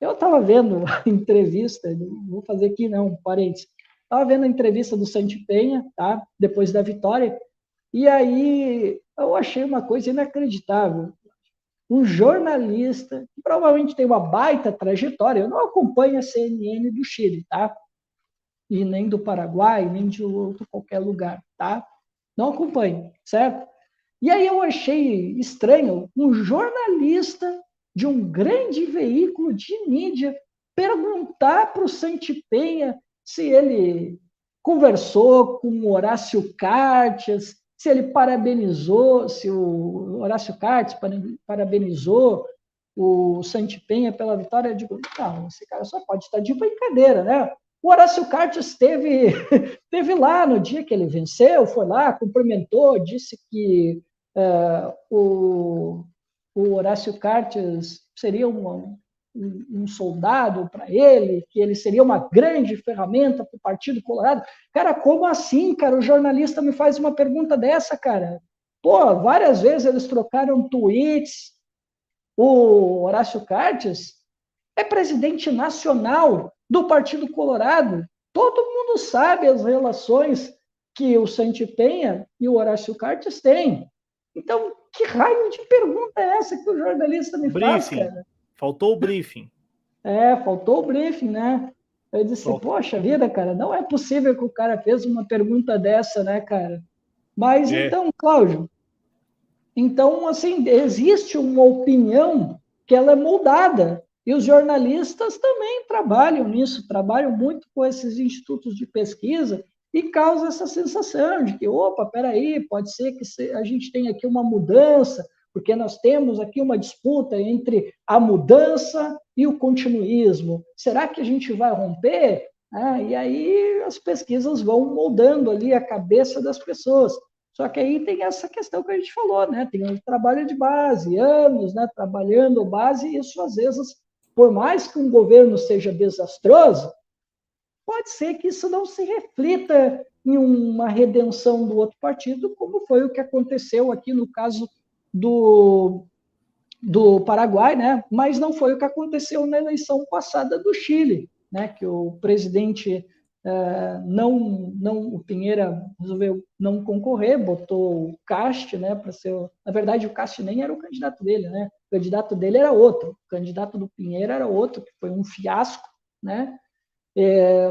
eu estava vendo a entrevista, vou fazer aqui não, parênteses, estava vendo a entrevista do Santi Penha, tá? Depois da vitória, e aí eu achei uma coisa inacreditável. Um jornalista, que provavelmente tem uma baita trajetória, eu não acompanho a CNN do Chile, tá? E nem do Paraguai, nem de outro qualquer lugar, tá? Não acompanho, certo? E aí eu achei estranho um jornalista de um grande veículo de mídia perguntar para o Santi Penha se ele conversou com o Horácio Cartes, se ele parabenizou, se o Horácio Cartes parabenizou o Santipênia pela vitória. Eu digo, não, esse cara só pode estar de brincadeira, né? O Horácio Cartes esteve lá no dia que ele venceu, foi lá, cumprimentou, disse que o Horácio Cartes seria um soldado para ele, que ele seria uma grande ferramenta para o Partido Colorado. Cara, como assim, cara? O jornalista me faz uma pergunta dessa, cara. Pô, várias vezes eles trocaram tweets. O Horácio Cartes é presidente nacional do Partido Colorado. Todo mundo sabe as relações que o Santipênia e o Horácio Cartes têm. Então, que raio de pergunta é essa que o jornalista me faz, cara? Faltou o briefing. Faltou o briefing, né? Eu disse, poxa vida, cara, não é possível que o cara fez uma pergunta dessa, né, cara? Mas então, Cláudio, então, assim, existe uma opinião que ela é moldada, e os jornalistas também trabalham nisso, trabalham muito com esses institutos de pesquisa, e causa essa sensação de que, opa, peraí, pode ser que a gente tenha aqui uma mudança, porque nós temos aqui uma disputa entre a mudança e o continuismo. Será que a gente vai romper? E aí as pesquisas vão moldando ali a cabeça das pessoas. Só que aí tem essa questão que a gente falou, né? Tem o trabalho de base, anos, né? Trabalhando base, e isso às vezes, por mais que um governo seja desastroso, pode ser que isso não se reflita em uma redenção do outro partido, como foi o que aconteceu aqui no caso do Paraguai, né? Mas não foi o que aconteceu na eleição passada do Chile, né? Que o presidente o Pinheira resolveu não concorrer, botou o Cast, né, para ser. Na verdade, o Cast nem era o candidato dele, né? O candidato dele era outro, o candidato do Pinheira era outro, que foi um fiasco, né?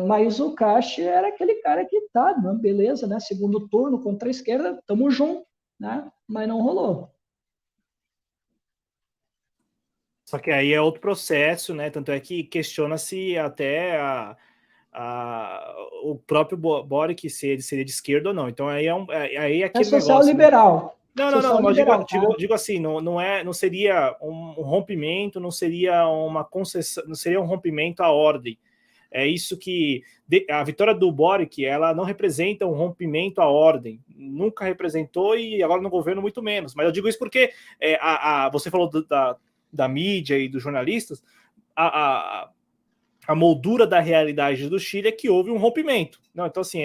Mas o Cast era aquele cara que tá, beleza, né? Segundo turno contra a esquerda, tamo junto, né? Mas não rolou. Só que aí é outro processo, né? Tanto é que questiona-se até o próprio Boric se ele seria de esquerda ou não. Então aí aí é aquele social negócio, liberal. Né? Não, mas digo assim, não seria um rompimento, não seria uma concessão, não seria um rompimento à ordem. É isso que a vitória do Boric, ela não representa um rompimento à ordem, nunca representou e agora no governo muito menos. Mas eu digo isso porque você falou da mídia e dos jornalistas, a moldura da realidade do Chile é que houve um rompimento. Não, então, assim,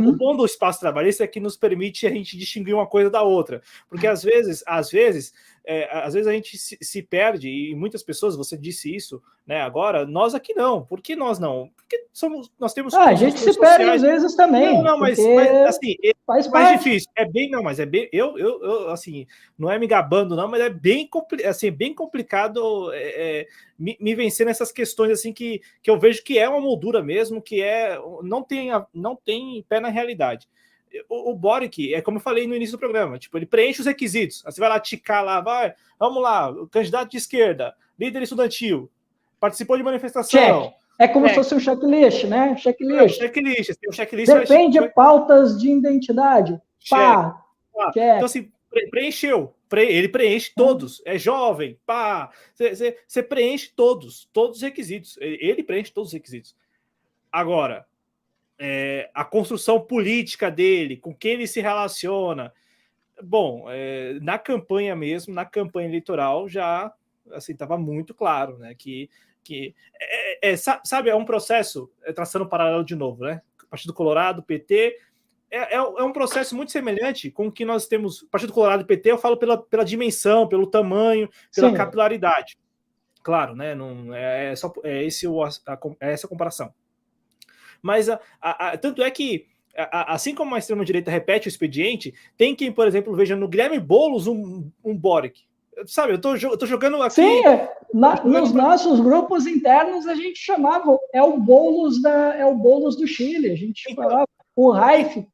o bom do espaço trabalhista é que nos permite a gente distinguir uma coisa da outra. Porque, às vezes a gente se perde, e muitas pessoas, você disse isso, né, agora, nós aqui não. Por que nós não? Porque nós temos... a gente se perde às vezes também. Não, mas assim, faz mais parte. difícil. Eu, assim, não é me gabando, não, mas é bem complicado me vencer nessas questões, assim, que eu vejo que é uma moldura mesmo, que não tem pé na realidade. O Boric, é como eu falei no início do programa, tipo, ele preenche os requisitos. Aí você vai lá ticar lá, vamos lá, candidato de esquerda, líder estudantil, participou de manifestação. Check. É como se fosse um checklist, né? Checklist. Tem um checklist. Depende de pautas de identidade. Pá. Check. Então, assim, preencheu. Ele preenche todos. É jovem, pá. Você preenche todos os requisitos. Ele preenche todos os requisitos. Agora, a construção política dele, com quem ele se relaciona. Bom, na campanha mesmo, na campanha eleitoral, já assim, estava muito claro, né? Sabe, é um processo, traçando um paralelo de novo, né? Partido Colorado, PT, é um processo muito semelhante com o que nós temos. Partido Colorado e PT, eu falo pela dimensão, pelo tamanho, pela capilaridade. Claro, né? Não é essa comparação. Mas tanto é que, assim como a extrema-direita repete o expediente, tem quem, por exemplo, veja no Guilherme Boulos um Boric. Sabe, eu tô jogando aqui... Sim, nos nossos grupos internos a gente chamava, é o Boulos do Chile, a gente falava. O Raif,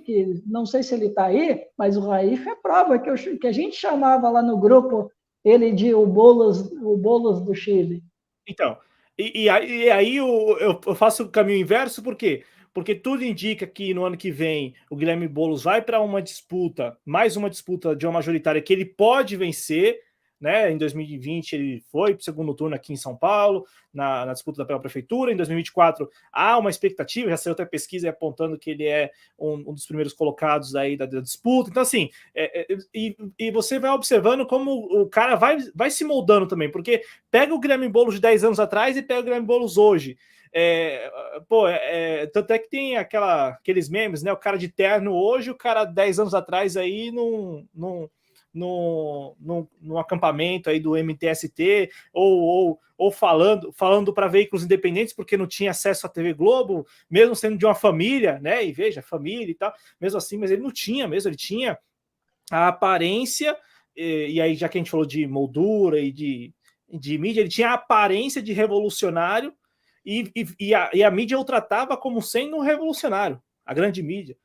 que não sei se ele está aí, mas o Raif é prova que a gente chamava lá no grupo ele de o Boulos do Chile. Então, e aí eu faço o caminho inverso, por quê? porque tudo indica que no ano que vem o Guilherme Boulos vai para uma disputa, mais uma disputa de uma majoritária que ele pode vencer, né? Em 2020 ele foi para o segundo turno aqui em São Paulo, na disputa pela prefeitura. Em 2024 há uma expectativa, já saiu até pesquisa apontando que ele é um dos primeiros colocados aí da disputa. Então, assim, e você vai observando como o cara vai se moldando também, porque pega o Guilherme Boulos de 10 anos atrás e pega o Guilherme Boulos hoje. Tanto é que tem aqueles memes, né? O cara de terno hoje, o cara 10 anos atrás aí no acampamento aí do MTST, ou falando para veículos independentes, porque não tinha acesso à TV Globo, mesmo sendo de uma família, né? E veja, família e tal, mesmo assim, mas ele não tinha mesmo, ele tinha a aparência, e aí, já que a gente falou de moldura e de mídia, ele tinha a aparência de revolucionário, e a mídia o tratava como sendo um revolucionário, a grande mídia,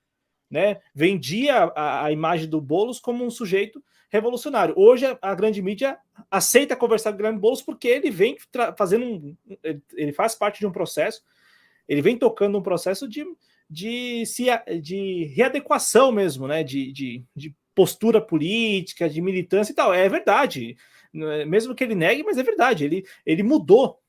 né? Vendia a imagem do Boulos como um sujeito revolucionário. Hoje a grande mídia aceita conversar com o Guilherme Boulos porque ele vem fazendo ele faz parte de um processo, ele vem tocando um processo de readequação mesmo, né? De postura política, de militância e tal. É verdade, mesmo que ele negue, mas é verdade. Ele mudou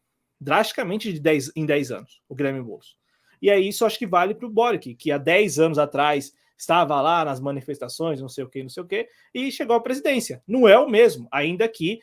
drasticamente em 10 anos, o Guilherme Boulos. E aí isso acho que vale para o Boric, que há 10 anos atrás estava lá nas manifestações, não sei o que, e chegou à presidência. Não é o mesmo, ainda que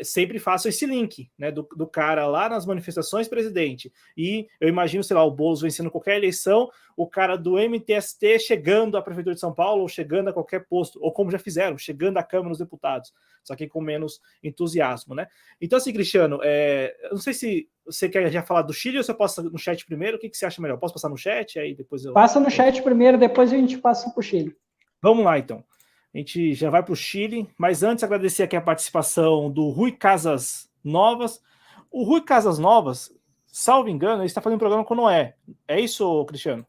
sempre façam esse link, né, do cara lá nas manifestações presidente. E eu imagino, sei lá, o Boulos vencendo qualquer eleição, o cara do MTST chegando à Prefeitura de São Paulo, ou chegando a qualquer posto, ou como já fizeram, chegando à Câmara dos Deputados, só que com menos entusiasmo, né? Então, assim, Cristiano, eu não sei se você quer já falar do Chile ou você passa no chat primeiro? O que você acha melhor? Posso passar no chat? Aí depois eu... Passa no chat primeiro, depois a gente passa para o Chile. Vamos lá, então. A gente já vai para o Chile, mas antes agradecer aqui a participação do Rui Casas Novas. O Rui Casas Novas, salvo engano, ele está fazendo um programa com o Noé. É isso, Cristiano?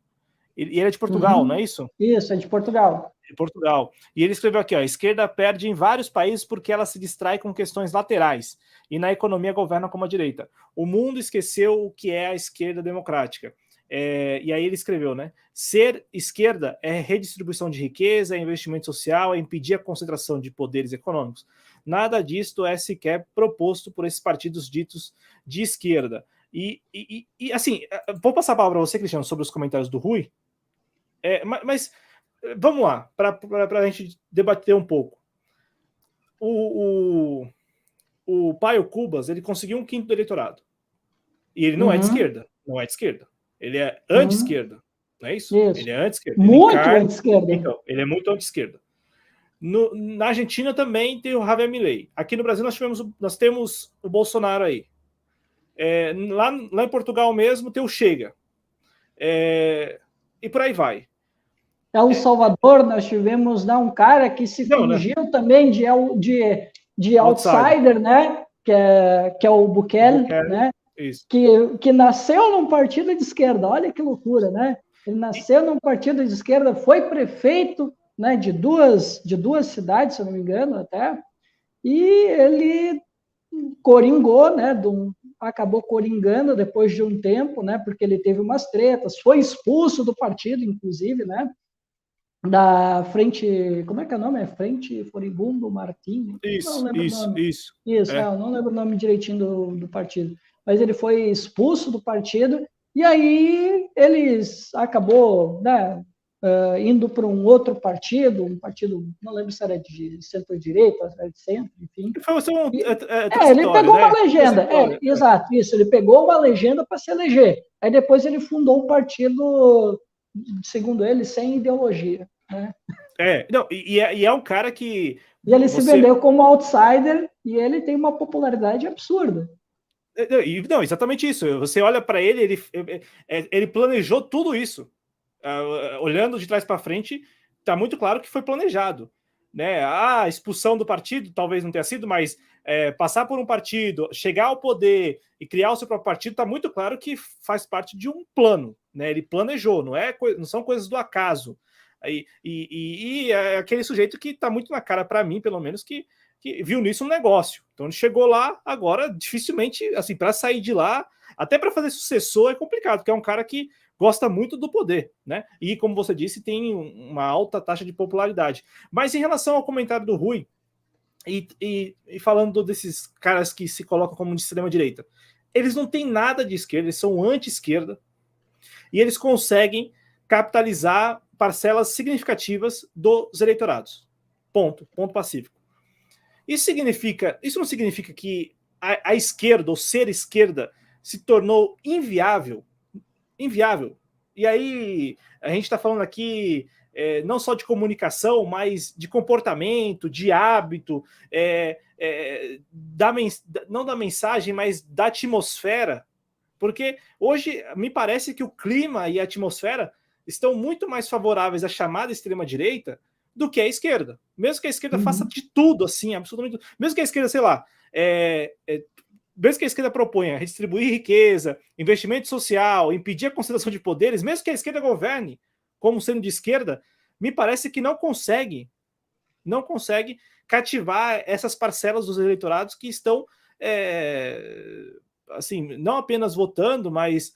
Ele é de Portugal, não é isso? Isso, é de Portugal. De Portugal. E ele escreveu aqui, ó, a esquerda perde em vários países porque ela se distrai com questões laterais e na economia governa como a direita. O mundo esqueceu o que é a esquerda democrática. E aí ele escreveu, né? Ser esquerda é redistribuição de riqueza, é investimento social, é impedir a concentração de poderes econômicos. Nada disto é sequer proposto por esses partidos ditos de esquerda. E assim, vou passar a palavra para você, Cristiano, sobre os comentários do Rui, mas vamos lá, para a gente debater um pouco. O Paio Cubas, ele conseguiu 1/5 do eleitorado. E ele não é de esquerda. Não é de esquerda. Ele é anti-esquerda. Não é isso? Ele é anti-esquerda. Muito anti-esquerda. Então, ele é muito anti-esquerda. Na Argentina também tem o Javier Milei. Aqui no Brasil nós temos o Bolsonaro aí. Lá em Portugal mesmo tem o Chega. E por aí vai. El Salvador, nós tivemos um cara que se fingiu também de outsider, né? Que é o Bukele, né? Isso. Que nasceu num partido de esquerda. Olha que loucura, né? Ele nasceu num partido de esquerda, foi prefeito, né, de duas cidades, se eu não me engano, até, e ele coringou, né? Acabou coringando depois de um tempo, né? Porque ele teve umas tretas, foi expulso do partido, inclusive, né? Da frente, como é que é o nome? É Frente Foribundo Martim? Isso. Eu não lembro o nome direitinho do partido. Mas ele foi expulso do partido e aí eles acabou, né, indo para um outro partido, não lembro se era de centro-direita, se era de centro, enfim. Ele pegou uma legenda, exato, isso, ele pegou uma legenda para se eleger. Aí depois ele fundou um partido, segundo ele, sem ideologia, né? É um cara que... E ele se vendeu como outsider e ele tem uma popularidade absurda. Não, exatamente isso. Você olha para ele planejou tudo isso. Olhando de trás para frente, está muito claro que foi planejado, né? A expulsão do partido talvez não tenha sido, mas passar por um partido, chegar ao poder e criar o seu próprio partido, está muito claro que faz parte de um plano, né? Ele planejou, não são coisas do acaso. E é aquele sujeito que está muito na cara, para mim, pelo menos, que viu nisso um negócio. Então ele chegou lá, agora dificilmente, assim, para sair de lá, até para fazer sucessor é complicado, porque é um cara que gosta muito do poder, né? E, como você disse, tem uma alta taxa de popularidade. Mas em relação ao comentário do Rui, e falando desses caras que se colocam como de extrema-direita, eles não têm nada de esquerda, eles são anti-esquerda, e eles conseguem capitalizar parcelas significativas dos eleitorados. Ponto pacífico. Isso não significa que a esquerda, ou ser esquerda, se tornou inviável. E aí, a gente está falando aqui não só de comunicação, mas de comportamento, de hábito, não da mensagem, mas da atmosfera. Porque hoje me parece que o clima e a atmosfera estão muito mais favoráveis à chamada extrema-direita do que à esquerda. Mesmo que a esquerda faça de tudo, assim, absolutamente tudo. Mesmo que a esquerda, sei lá, mesmo que a esquerda proponha redistribuir riqueza, investimento social, impedir a concentração de poderes, mesmo que a esquerda governe como sendo de esquerda, me parece que não consegue cativar essas parcelas dos eleitorados que estão assim, não apenas votando, mas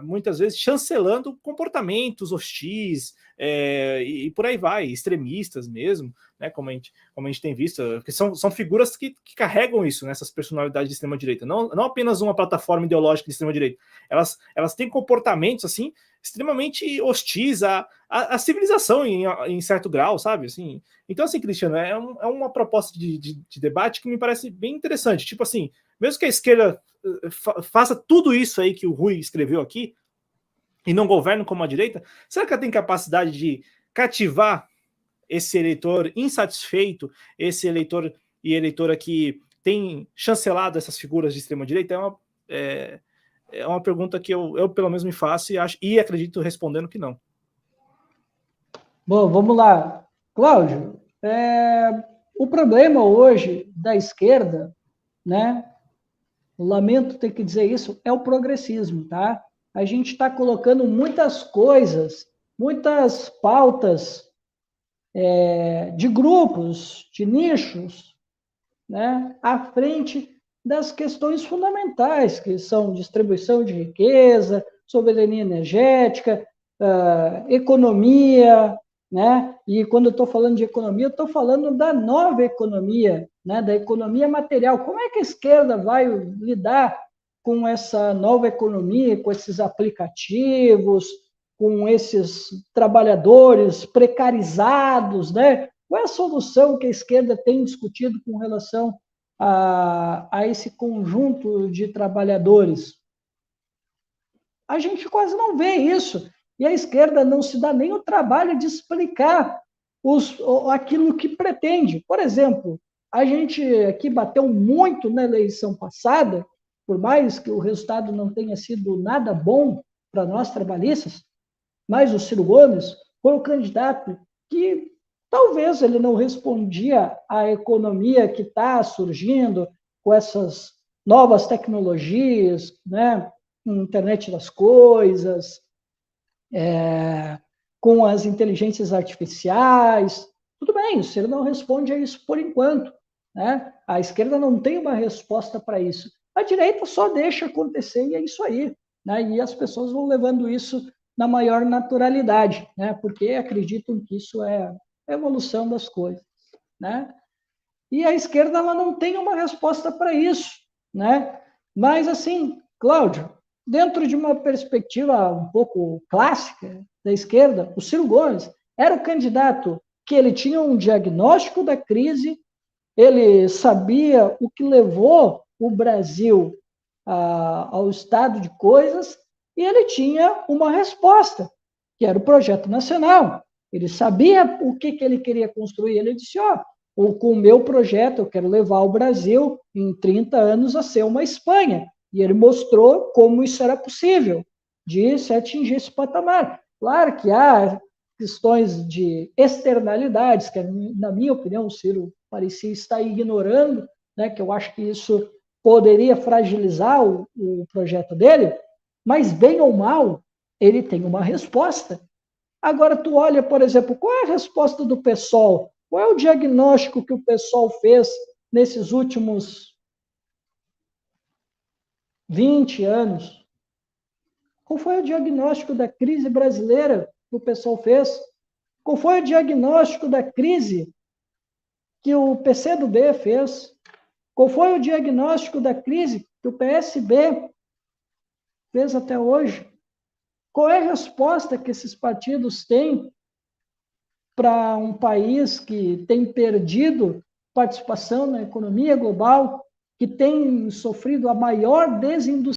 muitas vezes chancelando comportamentos hostis e por aí vai, extremistas mesmo, né, como a gente tem visto, que são figuras que carregam isso, né, essas personalidades de extrema-direita, não apenas uma plataforma ideológica de extrema-direita, elas têm comportamentos assim extremamente hostis à civilização em certo grau, sabe? Assim, então, assim, Cristiano, é uma proposta de debate que me parece bem interessante, tipo assim, mesmo que a esquerda faça tudo isso aí que o Rui escreveu aqui e não governe como a direita, será que ela tem capacidade de cativar esse eleitor insatisfeito, esse eleitor e eleitora que tem chancelado essas figuras de extrema-direita? É uma pergunta que eu pelo menos me faço e acredito respondendo que não. Bom, vamos lá. Cláudio, o problema hoje da esquerda, né? Lamento ter que dizer isso, é o progressismo, tá? A gente está colocando muitas coisas, muitas pautas de grupos, de nichos, né, à frente das questões fundamentais, que são distribuição de riqueza, soberania energética, economia, né? E quando eu estou falando de economia, eu estou falando da nova economia, né? Da economia material. Como é que a esquerda vai lidar com essa nova economia, com esses aplicativos, com esses trabalhadores precarizados, né? Qual é a solução que a esquerda tem discutido com relação a esse conjunto de trabalhadores? A gente quase não vê isso. E a esquerda não se dá nem o trabalho de explicar aquilo que pretende. Por exemplo, a gente aqui bateu muito na eleição passada, por mais que o resultado não tenha sido nada bom para nós trabalhistas, mas o Ciro Gomes foi o candidato que talvez ele não respondia à economia que está surgindo com essas novas tecnologias, né? Internet das coisas, com as inteligências artificiais. Tudo bem, o Ciro não responde a isso por enquanto, né? A esquerda não tem uma resposta para isso. A direita só deixa acontecer e é isso aí, né? E as pessoas vão levando isso na maior naturalidade, né? Porque acreditam que isso é a evolução das coisas, né? E a esquerda ela não tem uma resposta para isso, né? Mas assim, Cláudio, dentro de uma perspectiva um pouco clássica da esquerda, o Ciro Gomes era o candidato que ele tinha um diagnóstico da crise, ele sabia o que levou o Brasil ao estado de coisas e ele tinha uma resposta, que era o projeto nacional. Ele sabia o que ele queria construir. Ele disse, com o meu projeto eu quero levar o Brasil em 30 anos a ser uma Espanha. E ele mostrou como isso era possível, de se atingir esse patamar. Claro que há questões de externalidades, que, na minha opinião, o Ciro parecia estar ignorando, né, que eu acho que isso poderia fragilizar o projeto dele, mas, bem ou mal, ele tem uma resposta. Agora, tu olha, por exemplo, qual é a resposta do PSOL? Qual é o diagnóstico que o PSOL fez nesses últimos 20 anos? Qual foi o diagnóstico da crise brasileira que o pessoal fez? Qual foi o diagnóstico da crise que o PCdoB fez? Qual foi o diagnóstico da crise que o PSB fez até hoje? Qual é a resposta que esses partidos têm para um país que tem perdido participação na economia global, que tem sofrido a maior desindustrialização